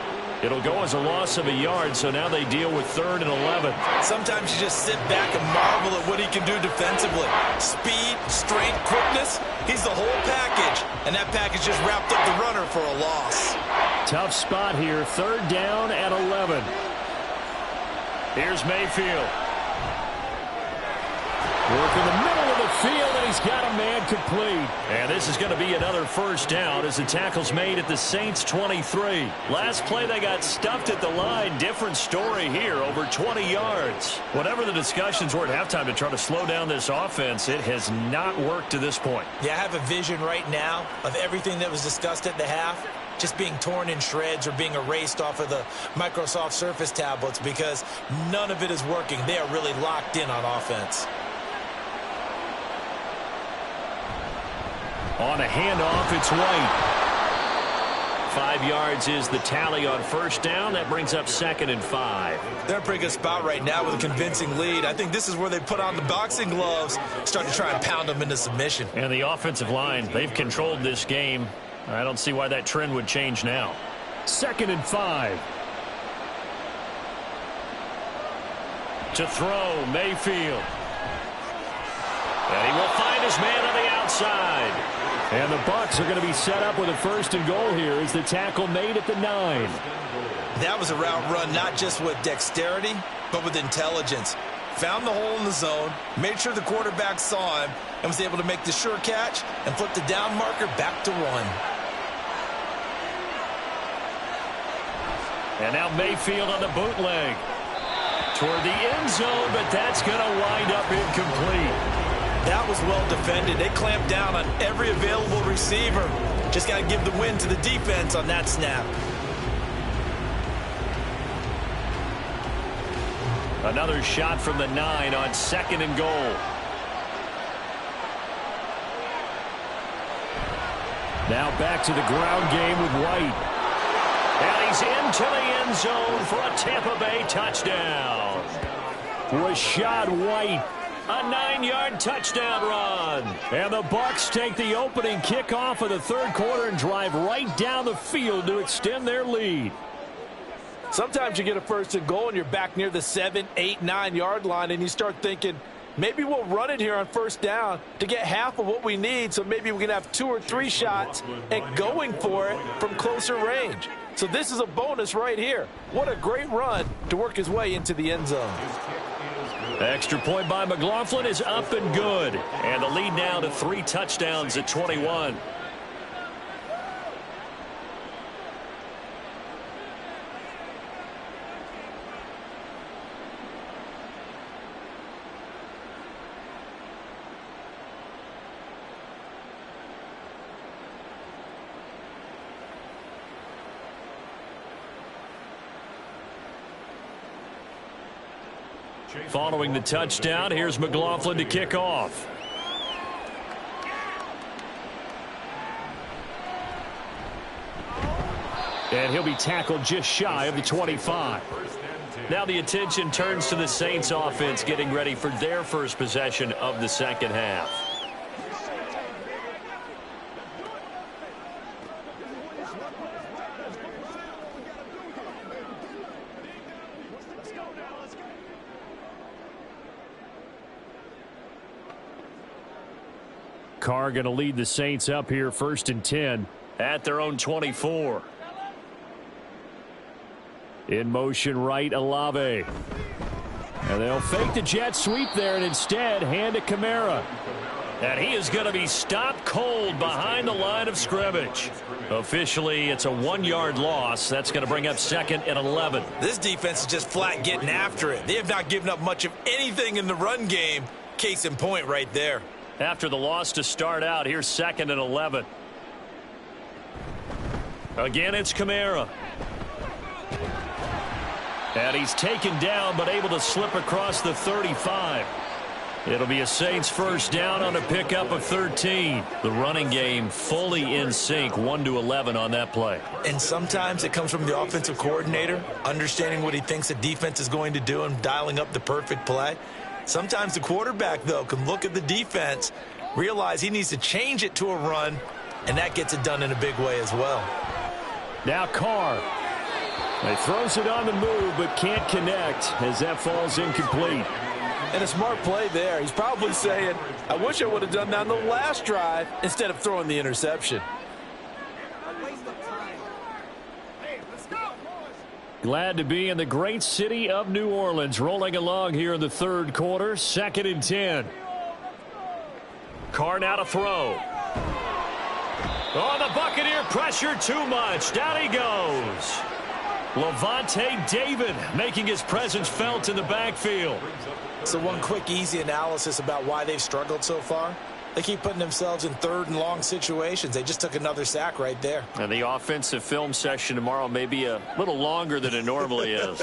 It'll go as a loss of a yard, so now they deal with 3rd and 11. Sometimes you just sit back and marvel at what he can do defensively. Speed, strength, quickness, he's the whole package. And that package just wrapped up the runner for a loss. Tough spot here, 3rd down at 11. Here's Mayfield. Work in the middle of the field, and he's got a man complete. And this is going to be another 1st down as the tackle's made at the Saints' 23. Last play, they got stuffed at the line. Different story here, over 20 yards. Whatever the discussions were at halftime to try to slow down this offense, it has not worked to this point. Yeah, I have a vision right now of everything that was discussed at the half just being torn in shreds or being erased off of the Microsoft Surface tablets because none of it is working. They are really locked in on offense. On a handoff, it's White. 5 yards is the tally on 1st down. That brings up 2nd and 5. They're in a pretty good spot right now with a convincing lead. I think this is where they put on the boxing gloves, start to try and pound them into submission. And the offensive line, they've controlled this game. I don't see why that trend would change now. 2nd and 5. To throw, Mayfield. And he will find his man on the outside. And the Bucs are going to be set up with a 1st and goal here as the tackle made at the 9. That was a route run not just with dexterity, but with intelligence. Found the hole in the zone, made sure the quarterback saw him, and was able to make the sure catch and flip the down marker back to 1. And now Mayfield on the bootleg. Toward the end zone, but that's going to wind up incomplete. That was well defended. They clamped down on every available receiver. Just got to give the win to the defense on that snap. Another shot from the 9 on 2nd and goal. Now back to the ground game with White. And he's into the end zone for a Tampa Bay touchdown. Rashad White, a 9-yard touchdown run. And the Bucs take the opening kickoff of the 3rd quarter and drive right down the field to extend their lead. Sometimes you get a 1st and goal and you're back near the 7, 8, 9-yard line and you start thinking, maybe we'll run it here on 1st down to get half of what we need, so maybe we can have 2 or 3 shots and going for it from closer range. So this is a bonus right here. What a great run to work his way into the end zone. Extra point by McLaughlin is up and good. And the lead now to 3 touchdowns at 21. Following the touchdown, here's McLaughlin to kick off. And he'll be tackled just shy of the 25. Now the attention turns to the Saints offense getting ready for their first possession of the 2nd half. Carr going to lead the Saints up here 1st and 10 at their own 24. In motion right, Olave. And they'll fake the jet sweep there and instead hand it Kamara. And he is going to be stopped cold behind the line of scrimmage. Officially, it's a 1-yard loss. That's going to bring up 2nd and 11. This defense is just flat getting after it. They have not given up much of anything in the run game. Case in point right there. After the loss to start out, here's 2nd and 11. Again, it's Kamara. And he's taken down, but able to slip across the 35. It'll be a Saints 1st down on a pickup of 13. The running game fully in sync, 1-11 on that play. And sometimes it comes from the offensive coordinator, understanding what he thinks the defense is going to do and dialing up the perfect play. Sometimes the quarterback, though, can look at the defense, realize he needs to change it to a run, and that gets it done in a big way as well. Now Carr. He throws it on the move, but can't connect as that falls incomplete. And a smart play there. He's probably saying, I wish I would have done that on the last drive instead of throwing the interception. Glad to be in the great city of New Orleans, rolling along here in the 3rd quarter, 2nd and 10. Carr now to throw. Oh, the Buccaneer pressure too much. Down he goes. Levante David making his presence felt in the backfield. So one quick, easy analysis about why they've struggled so far. They keep putting themselves in 3rd and long situations. They just took another sack right there. And the offensive film session tomorrow may be a little longer than it normally is.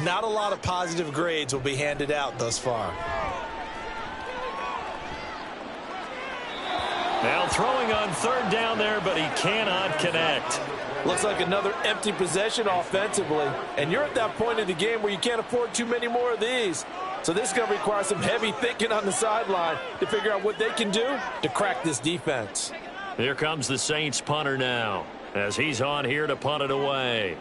Not a lot of positive grades will be handed out thus far. Now throwing on 3rd down there, but he cannot connect. Looks like another empty possession offensively. And you're at that point in the game where you can't afford too many more of these. So this is going to require some heavy thinking on the sideline to figure out what they can do to crack this defense. Here comes the Saints punter now as he's on here to punt it away.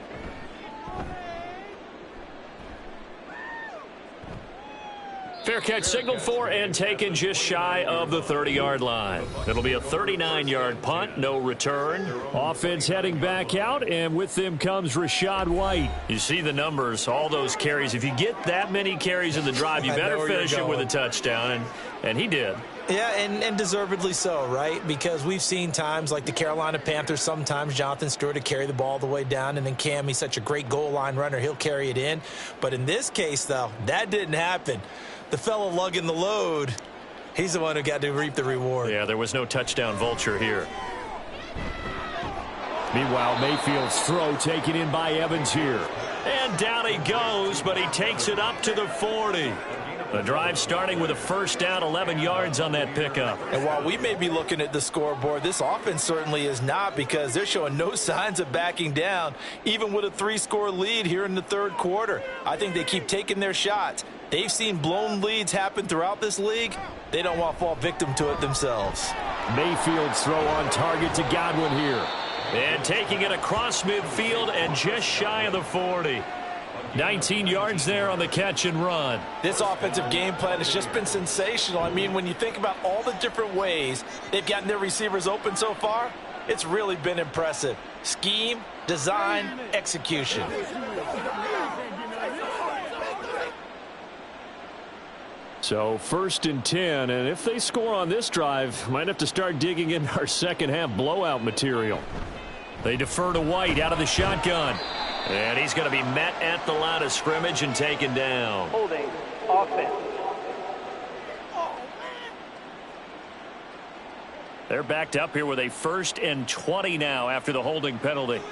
Fair catch signaled for and taken just shy of the 30-yard line. It'll be a 39-yard punt, no return. Offense heading back out, and with them comes Rachaad White. You see the numbers, all those carries. If you get that many carries in the drive, you better finish it with a touchdown, and he did. Yeah, and deservedly so, right? Because we've seen times like the Carolina Panthers, sometimes Jonathan Stewart to carry the ball all the way down, and then Cam, he's such a great goal line runner, he'll carry it in. But in this case, though, that didn't happen. The fellow lugging the load, he's the one who got to reap the reward. Yeah, there was no touchdown vulture here. Meanwhile, Mayfield's throw taken in by Evans here. And down he goes, but he takes it up to the 40. The drive starting with a first down, 11 yards on that pickup. And while we may be looking at the scoreboard, this offense certainly is not, because they're showing no signs of backing down, even with a 3-score lead here in the third quarter. I think they keep taking their shots. They've seen blown leads happen throughout this league. They don't want to fall victim to it themselves. Mayfield's throw on target to Godwin here. And taking it across midfield and just shy of the 40. 19 yards there on the catch and run. This offensive game plan has just been sensational. I mean, when you think about all the different ways they've gotten their receivers open so far, it's really been impressive. Scheme, design, execution. So 1st and 10, and if they score on this drive, might have to start digging in our second half blowout material. They defer to White out of the shotgun. And he's going to be met at the line of scrimmage and taken down. Holding offense. They're backed up here with a 1st and 20 now after the holding penalty.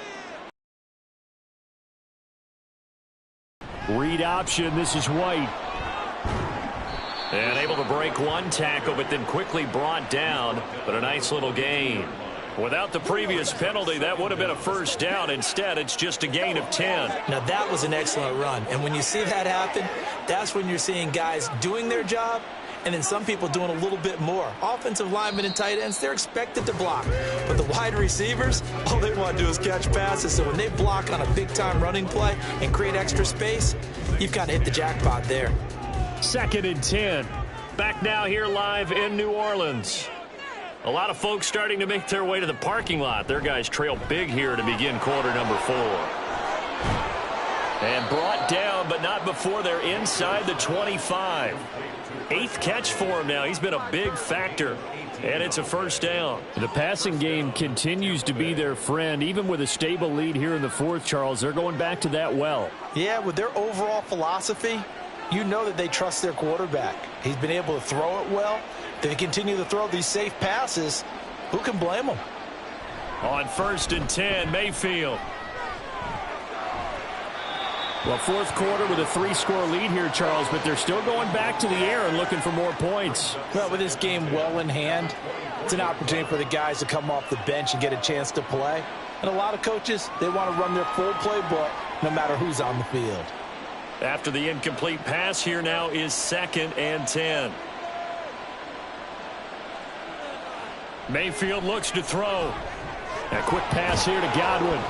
Read option. This is White. And able to break one tackle, but then quickly brought down. But a nice little gain. Without the previous penalty, that would have been a first down. Instead, it's just a gain of 10. Now, that was an excellent run. And when you see that happen, that's when you're seeing guys doing their job, and then some people doing a little bit more. Offensive linemen and tight ends, they're expected to block. But the wide receivers, all they want to do is catch passes. So when they block on a big-time running play and create extra space, you've got to hit the jackpot there. 2nd and 10. Back now here live in New Orleans. A lot of folks starting to make their way to the parking lot. Their guys trail big here to begin quarter number 4. And brought down, but not before they're inside the 25. 8th catch for him now. He's been a big factor. And it's a first down. The passing game continues to be their friend. Even with a stable lead here in the 4th, Charles, they're going back to that well. Yeah, with their overall philosophy, you know that they trust their quarterback. He's been able to throw it well. They continue to throw these safe passes. Who can blame them? On 1st and 10, Mayfield. Well, 4th quarter with a 3-score lead here, Charles, but they're still going back to the air and looking for more points. Well, with this game well in hand, it's an opportunity for the guys to come off the bench and get a chance to play. And a lot of coaches, they want to run their full playbook no matter who's on the field. After the incomplete pass, here now is 2nd and 10. Mayfield looks to throw. A quick pass here to Godwin.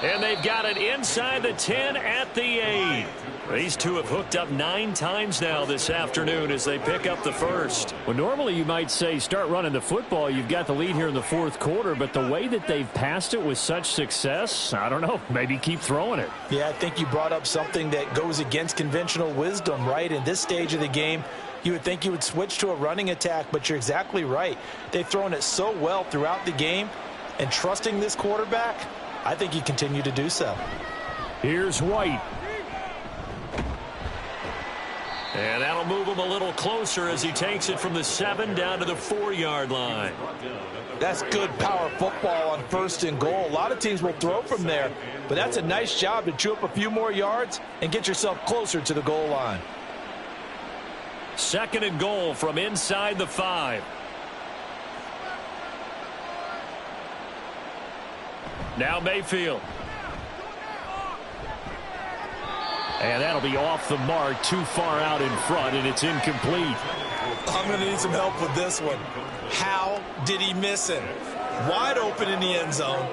And they've got it inside the 10 at the 8. These two have hooked up 9 times now this afternoon as they pick up the first. Well, normally you might say start running the football. You've got the lead here in the 4th quarter, but the way that they've passed it with such success, I don't know, maybe keep throwing it. Yeah, I think you brought up something that goes against conventional wisdom, right? In this stage of the game, you would think you would switch to a running attack, but you're exactly right. They've thrown it so well throughout the game, and trusting this quarterback, I think you continue to do so. Here's White. And that'll move him a little closer as he takes it from the 7 down to the 4-yard line. That's good power football on 1st and goal. A lot of teams will throw from there, but that's a nice job to chew up a few more yards and get yourself closer to the goal line. 2nd and goal from inside the 5. Now Mayfield. And that'll be off the mark, too far out in front, and it's incomplete. I'm going to need some help with this one. How did he miss him? Wide open in the end zone.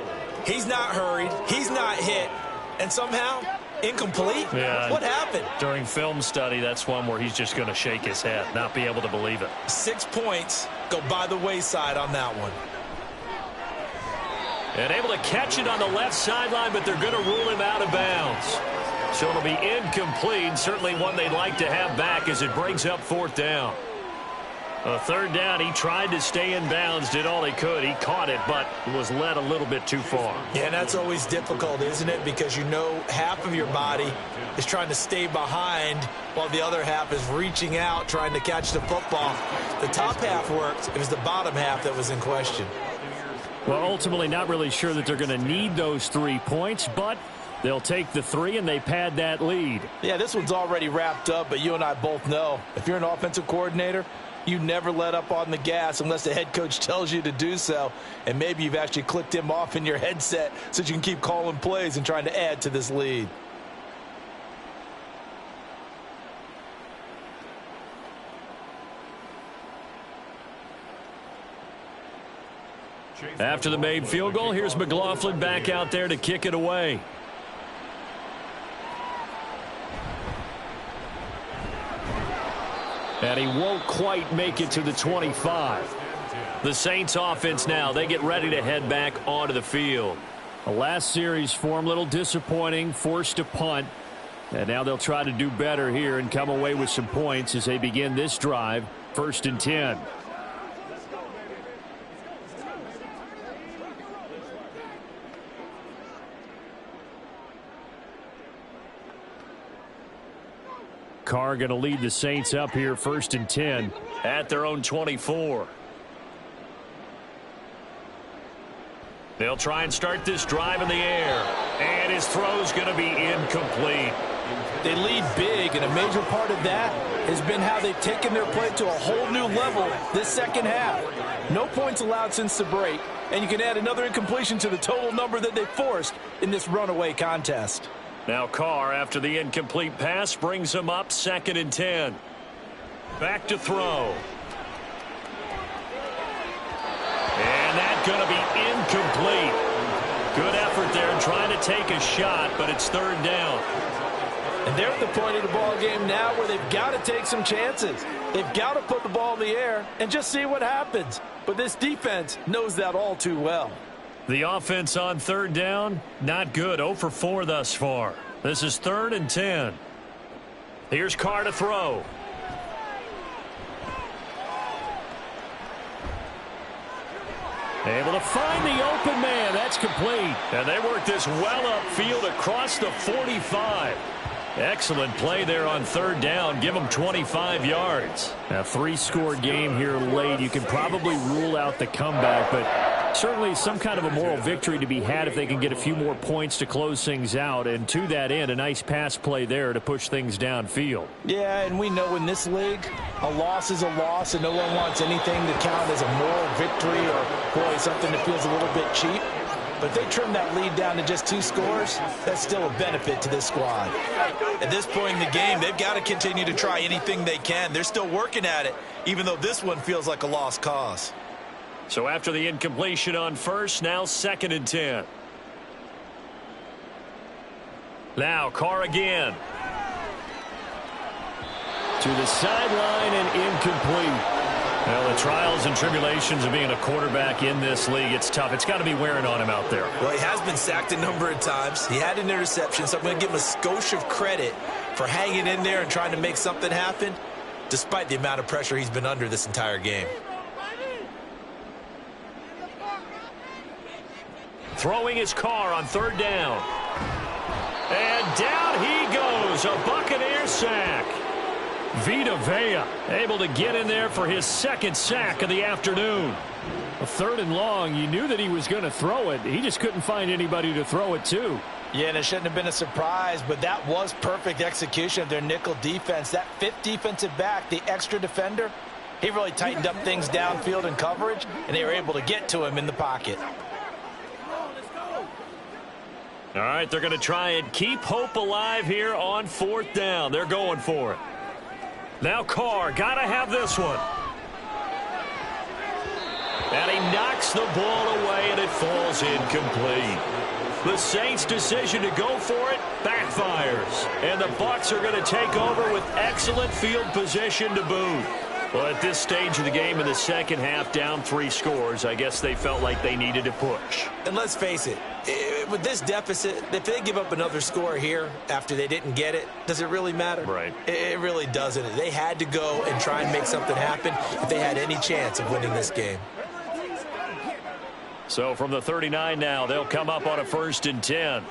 He's not hurried. He's not hit. And somehow Incomplete? Yeah. What happened? During film study, that's one where he's just going to shake his head, not be able to believe it. 6 points go by the wayside on that one. And able to catch it on the left sideline, but they're going to rule him out of bounds. So it'll be incomplete, certainly one they'd like to have back as it brings up 4th down. A 3rd down, he tried to stay in bounds, did all he could. He caught it, but was led a little bit too far. Yeah, and that's always difficult, isn't it? Because you know half of your body is trying to stay behind while the other half is reaching out, trying to catch the football. The top half worked. It was the bottom half that was in question. Well, ultimately not really sure that they're going to need those 3 points, but they'll take the 3 and they pad that lead. Yeah, this one's already wrapped up, but you and I both know if you're an offensive coordinator, you never let up on the gas unless the head coach tells you to do so. And maybe you've actually clicked him off in your headset so you can keep calling plays and trying to add to this lead. After the made field goal, here's McLaughlin back out there to kick it away. And he won't quite make it to the 25. The Saints offense now, they get ready to head back onto the field. The last series form a little disappointing, forced to punt. And now they'll try to do better here and come away with some points as they begin this drive, 1st and 10. Carr going to lead the Saints up here, 1st and 10 at their own 24. They'll try and start this drive in the air, and his throw's going to be incomplete. They lead big, and a major part of that has been how they've taken their play to a whole new level this second half. No points allowed since the break, and you can add another incompletion to the total number that they forced in this runaway contest. Now Carr, after the incomplete pass, brings him up 2nd and 10. Back to throw. And that's going to be incomplete. Good effort there trying to take a shot, but it's 3rd down. And they're at the point of the ball game now where they've got to take some chances. They've got to put the ball in the air and just see what happens. But this defense knows that all too well. The offense on 3rd down, not good. 0 for 4 thus far. This is 3rd and 10. Here's Carr to throw. Able to find the open man. That's complete. And they work this well upfield across the 45. Excellent play there on 3rd down. Give them 25 yards. A 3-score game here late. You can probably rule out the comeback, but certainly some kind of a moral victory to be had if they can get a few more points to close things out. And to that end, a nice pass play there to push things downfield. Yeah, and we know in this league, a loss is a loss, and no one wants anything to count as a moral victory or, boy, something that feels a little bit cheap. But if they trim that lead down to just 2 scores, that's still a benefit to this squad. At this point in the game, they've got to continue to try anything they can. They're still working at it, even though this one feels like a lost cause. So after the incompletion on 1st, now 2nd and 10. Now Carr again. To the sideline and incomplete. Well, the trials and tribulations of being a quarterback in this league, it's tough. It's got to be wearing on him out there. Well, he has been sacked a number of times. He had an interception, so I'm going to give him a skosh of credit for hanging in there and trying to make something happen, despite the amount of pressure he's been under this entire game. Throwing his Carr on 3rd down. And down he goes. A Buccaneers sack. Vita Vea able to get in there for his 2nd sack of the afternoon. A 3rd and long, you knew that he was going to throw it. He just couldn't find anybody to throw it to. Yeah, and it shouldn't have been a surprise, but that was perfect execution of their nickel defense. That 5th defensive back, the extra defender, he really tightened up things downfield in coverage, and they were able to get to him in the pocket. All right, they're going to try and keep hope alive here on 4th down. They're going for it. Now Carr, got to have this one. And he knocks the ball away, and it falls incomplete. The Saints' decision to go for it, back backfires. And the Bucs are going to take over with excellent field position to boot. Well, at this stage of the game in the second half, down 3 scores, I guess they felt like they needed to push. And let's face it, with this deficit, if they give up another score here after they didn't get it, does it really matter? Right. It really doesn't. They had to go and try and make something happen if they had any chance of winning this game. So from the 39 now, they'll come up on a 1st and 10.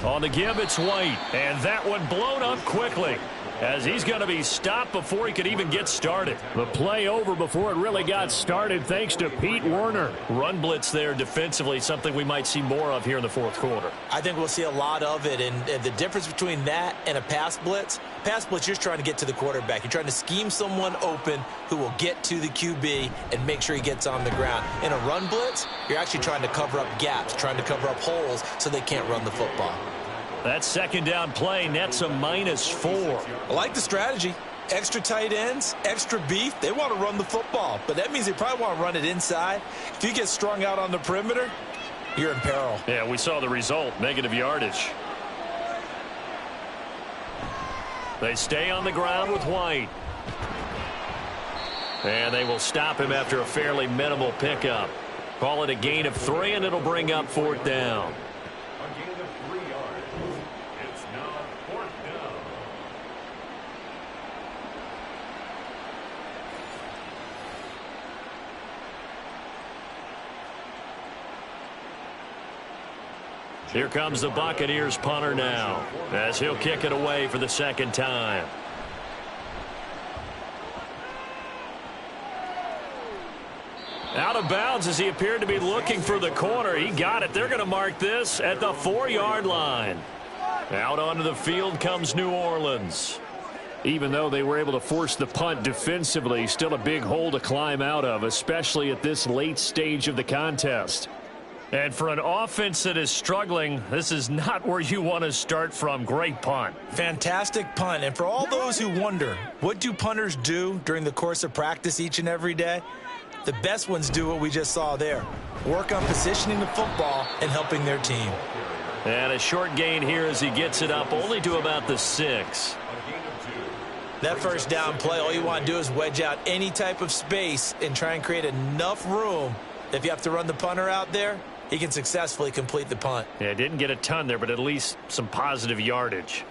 On the give, it's White. And that one blown up quickly, as he's going to be stopped before he could even get started. The play over before it really got started, thanks to Pete Werner. Run blitz there defensively, something we might see more of here in the 4th quarter. I think we'll see a lot of it, and the difference between that and a pass blitz, you're just trying to get to the quarterback. You're trying to scheme someone open who will get to the QB and make sure he gets on the ground. In a run blitz, you're actually trying to cover up gaps, trying to cover up holes so they can't run the football. That 2nd down play nets a -4. I like the strategy. Extra tight ends, extra beef. They want to run the football, but that means they probably want to run it inside. If you get strung out on the perimeter, you're in peril. Yeah, we saw the result, negative yardage. They stay on the ground with White. And they will stop him after a fairly minimal pickup. Call it a gain of 3, and it'll bring up 4th down. Here comes the Buccaneers punter now, as he'll kick it away for the 2nd time. Out of bounds as he appeared to be looking for the corner. He got it. They're going to mark this at the 4-yard line. Out onto the field comes New Orleans. Even though they were able to force the punt defensively, still a big hole to climb out of, especially at this late stage of the contest. And for an offense that is struggling, this is not where you want to start from. Great punt. Fantastic punt. And for all those who wonder, what do punters do during the course of practice each and every day? The best ones do what we just saw there. Work on positioning the football and helping their team. And a short gain here as he gets it up only to about the 6. That 1st down play, all you want to do is wedge out any type of space and try and create enough room. If you have to run the punter out there, he can successfully complete the punt. Yeah, didn't get a ton there, but at least some positive yardage.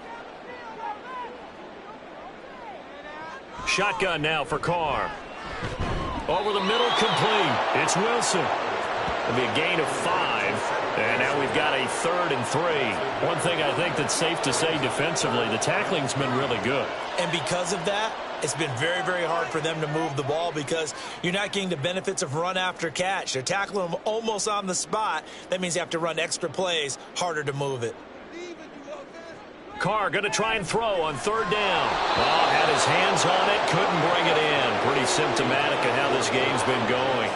Shotgun now for Carr. Over the middle, complete. It's Wilson. It'll be a gain of 5. And now we've got a 3rd and 3. One thing I think that's safe to say defensively, the tackling's been really good. And because of that, it's been very, very hard for them to move the ball because you're not getting the benefits of run after catch. They're tackling them almost on the spot. That means you have to run extra plays, harder to move it. Carr going to try and throw on 3rd down. Oh, had his hands on it, couldn't bring it in. Pretty symptomatic of how this game's been going.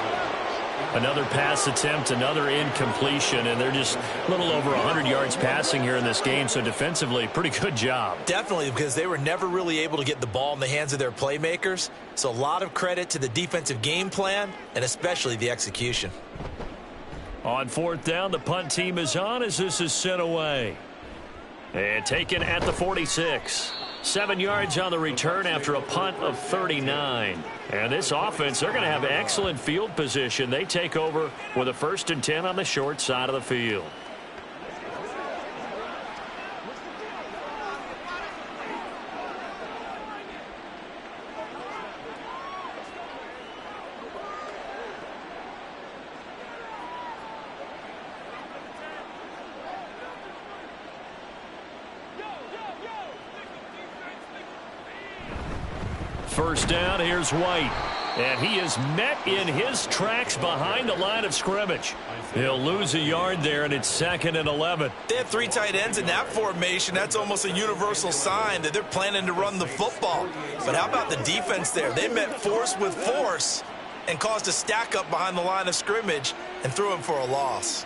Another pass attempt, another incompletion, and they're just a little over 100 yards passing here in this game, so defensively, pretty good job. Definitely, because they were never really able to get the ball in the hands of their playmakers, so a lot of credit to the defensive game plan and especially the execution. On 4th down, the punt team is on as this is sent away. And taken at the 46. 7 yards on the return after a punt of 39. And this offense, they're going to have excellent field position. They take over with a 1st and 10 on the short side of the field. First down, here's White. And he is met in his tracks behind the line of scrimmage. He'll lose a yard there, and it's 2nd and 11. They have 3 tight ends in that formation. That's almost a universal sign that they're planning to run the football. But how about the defense there? They met force with force and caused a stack up behind the line of scrimmage and threw him for a loss.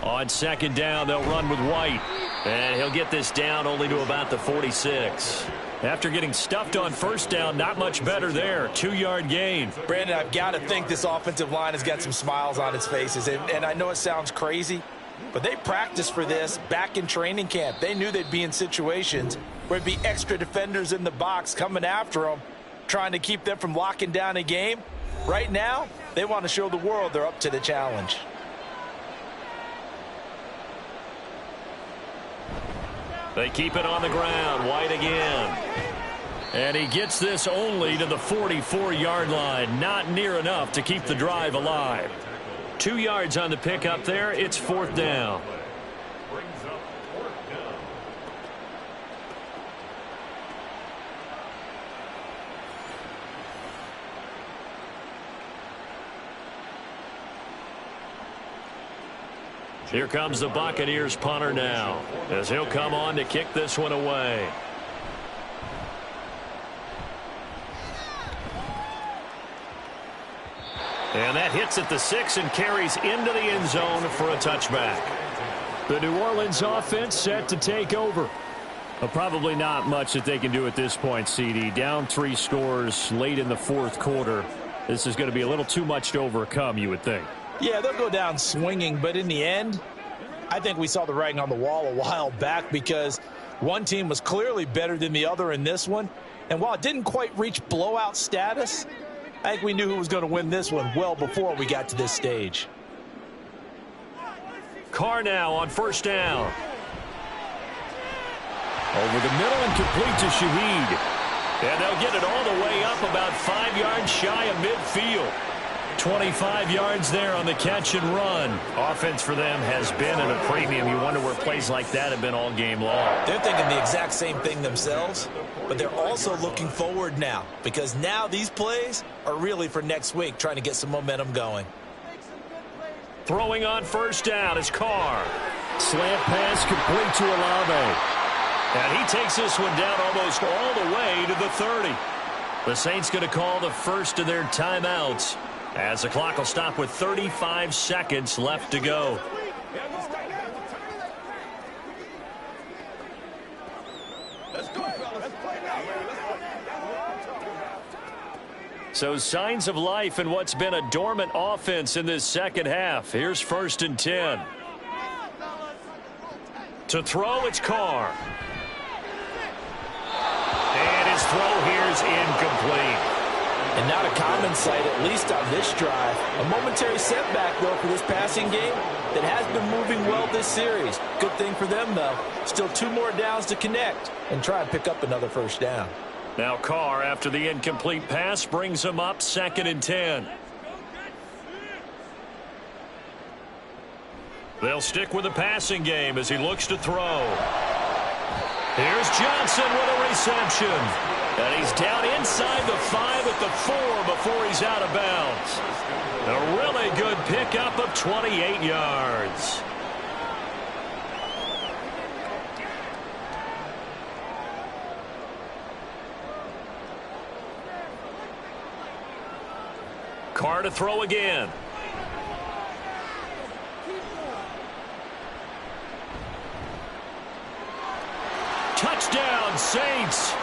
On 2nd down, they'll run with White. And he'll get this down only to about the 46. After getting stuffed on first down, not much better there. 2-yard gain. Brandon, I've got to think this offensive line has got some smiles on its faces. And I know it sounds crazy, but they practiced for this back in training camp. They knew they'd be in situations where there'd be extra defenders in the box coming after them, trying to keep them from locking down a game. Right now, they want to show the world they're up to the challenge. They keep it on the ground. White again. And he gets this only to the 44-yard line. Not near enough to keep the drive alive. 2 yards on the pickup there. It's 4th down. Here comes the Buccaneers punter now, as he'll come on to kick this one away. And that hits at the 6 and carries into the end zone for a touchback. The New Orleans offense set to take over. Well, probably not much that they can do at this point, CD. Down 3 scores late in the 4th quarter. This is going to be a little too much to overcome, you would think. Yeah, they'll go down swinging, but in the end, I think we saw the writing on the wall a while back because one team was clearly better than the other in this one. And while it didn't quite reach blowout status, I think we knew who was going to win this one well before we got to this stage. Carr now on first down. Over the middle and complete to Shaheed. And they'll get it all the way up about 5 yards shy of midfield. 25 yards there on the catch and run. Offense for them has been at a premium. You wonder where plays like that have been all game long. They're thinking the exact same thing themselves, but they're also looking forward now because now these plays are really for next week, trying to get some momentum going. Throwing on first down is Carr. Slant pass complete to Olave. And he takes this one down almost all the way to the 30. The Saints going to call the first of their timeouts, as the clock will stop with 35 seconds left to go. So signs of life in what's been a dormant offense in this second half. Here's 1st and 10. To throw, it's Carr. And his throw here is incomplete. And not a common sight, at least on this drive. A momentary setback, though, for this passing game that has been moving well this series. Good thing for them, though. Still 2 more downs to connect and try and pick up another first down. Now Carr, after the incomplete pass, brings him up 2nd and 10. They'll stick with the passing game as he looks to throw. Here's Johnson with a reception. And he's down inside the 5 at the 4 before he's out of bounds. A really good pickup of 28 yards. Carr to throw again. Touchdown, Saints.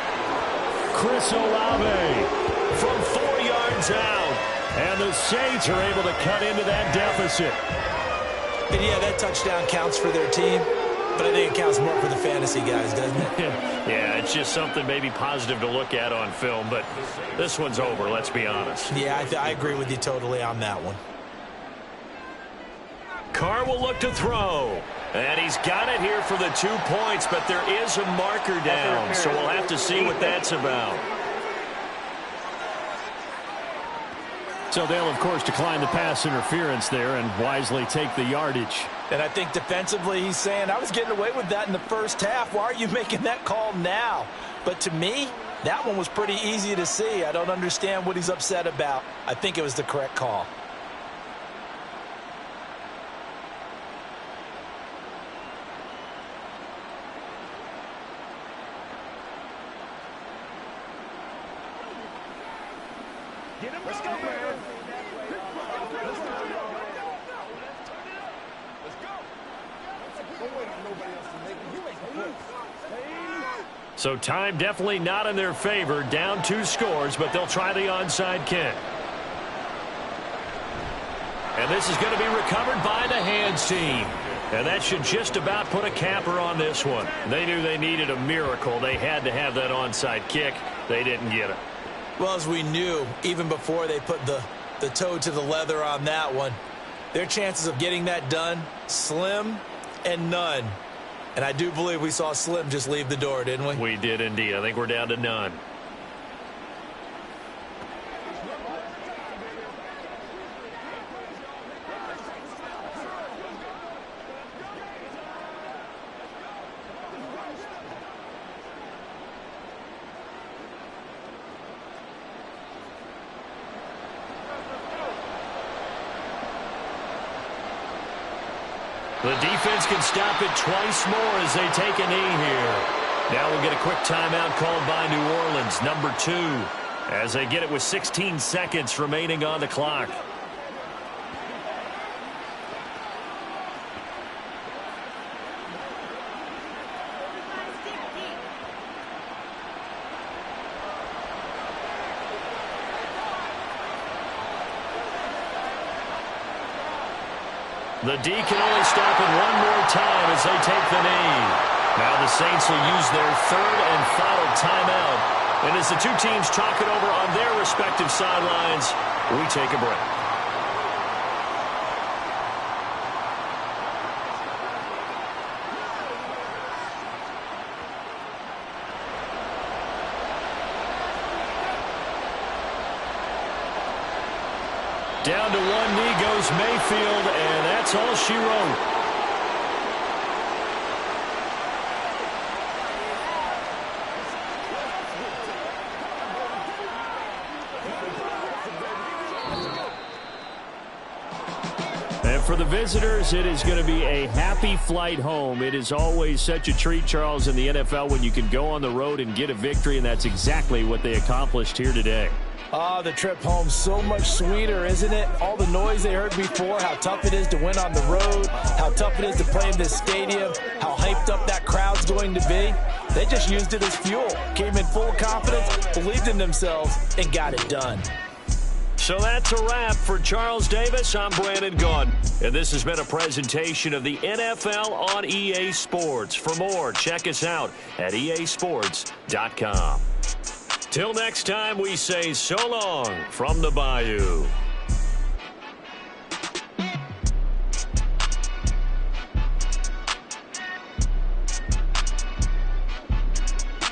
Chris Olave from 4 yards out. And the Saints are able to cut into that deficit. And yeah, that touchdown counts for their team, but I think it counts more for the fantasy guys, doesn't it? Yeah, it's just something maybe positive to look at on film, but this one's over, let's be honest. Yeah, I agree with you totally on that one. Carr will look to throw. And he's got it here for the 2 points, but there is a marker down, so we'll have to see what that's about. So they'll, of course, decline the pass interference there and wisely take the yardage. And I think defensively he's saying, I was getting away with that in the first half. Why are you making that call now? But to me, that one was pretty easy to see. I don't understand what he's upset about. I think it was the correct call. Let's go, man. Don't wait on nobody else to make it. You make the play. So time definitely not in their favor. Down 2 scores, but they'll try the onside kick. And this is going to be recovered by the hands team. And that should just about put a capper on this one. They knew they needed a miracle. They had to have that onside kick. They didn't get it. Well, as we knew, even before they put the toe to the leather on that one, their chances of getting that done, slim and none. And I do believe we saw Slim just leave the door, didn't we? We did indeed. I think we're down to none. The defense can stop it twice more as they take a knee here. Now we'll get a quick timeout called by New Orleans, number 2, as they get it with 16 seconds remaining on the clock. The D can only stop it one more time as they take the knee. Now the Saints will use their 3rd and final timeout. And as the 2 teams talk it over on their respective sidelines, we take a break. Down to 1 knee goes Mayfield, and that's all she wrote. And for the visitors, it is going to be a happy flight home. It is always such a treat, Charles, in the NFL when you can go on the road and get a victory, and that's exactly what they accomplished here today. The trip home so much sweeter, isn't it? All the noise they heard before, how tough it is to win on the road, how tough it is to play in this stadium, how hyped up that crowd's going to be. They just used it as fuel, came in full confidence, believed in themselves, and got it done. So that's a wrap for Charles Davis. I'm Brandon Gaudin, and this has been a presentation of the NFL on EA Sports. For more, check us out at easports.com. Till next time, we say so long from the Bayou.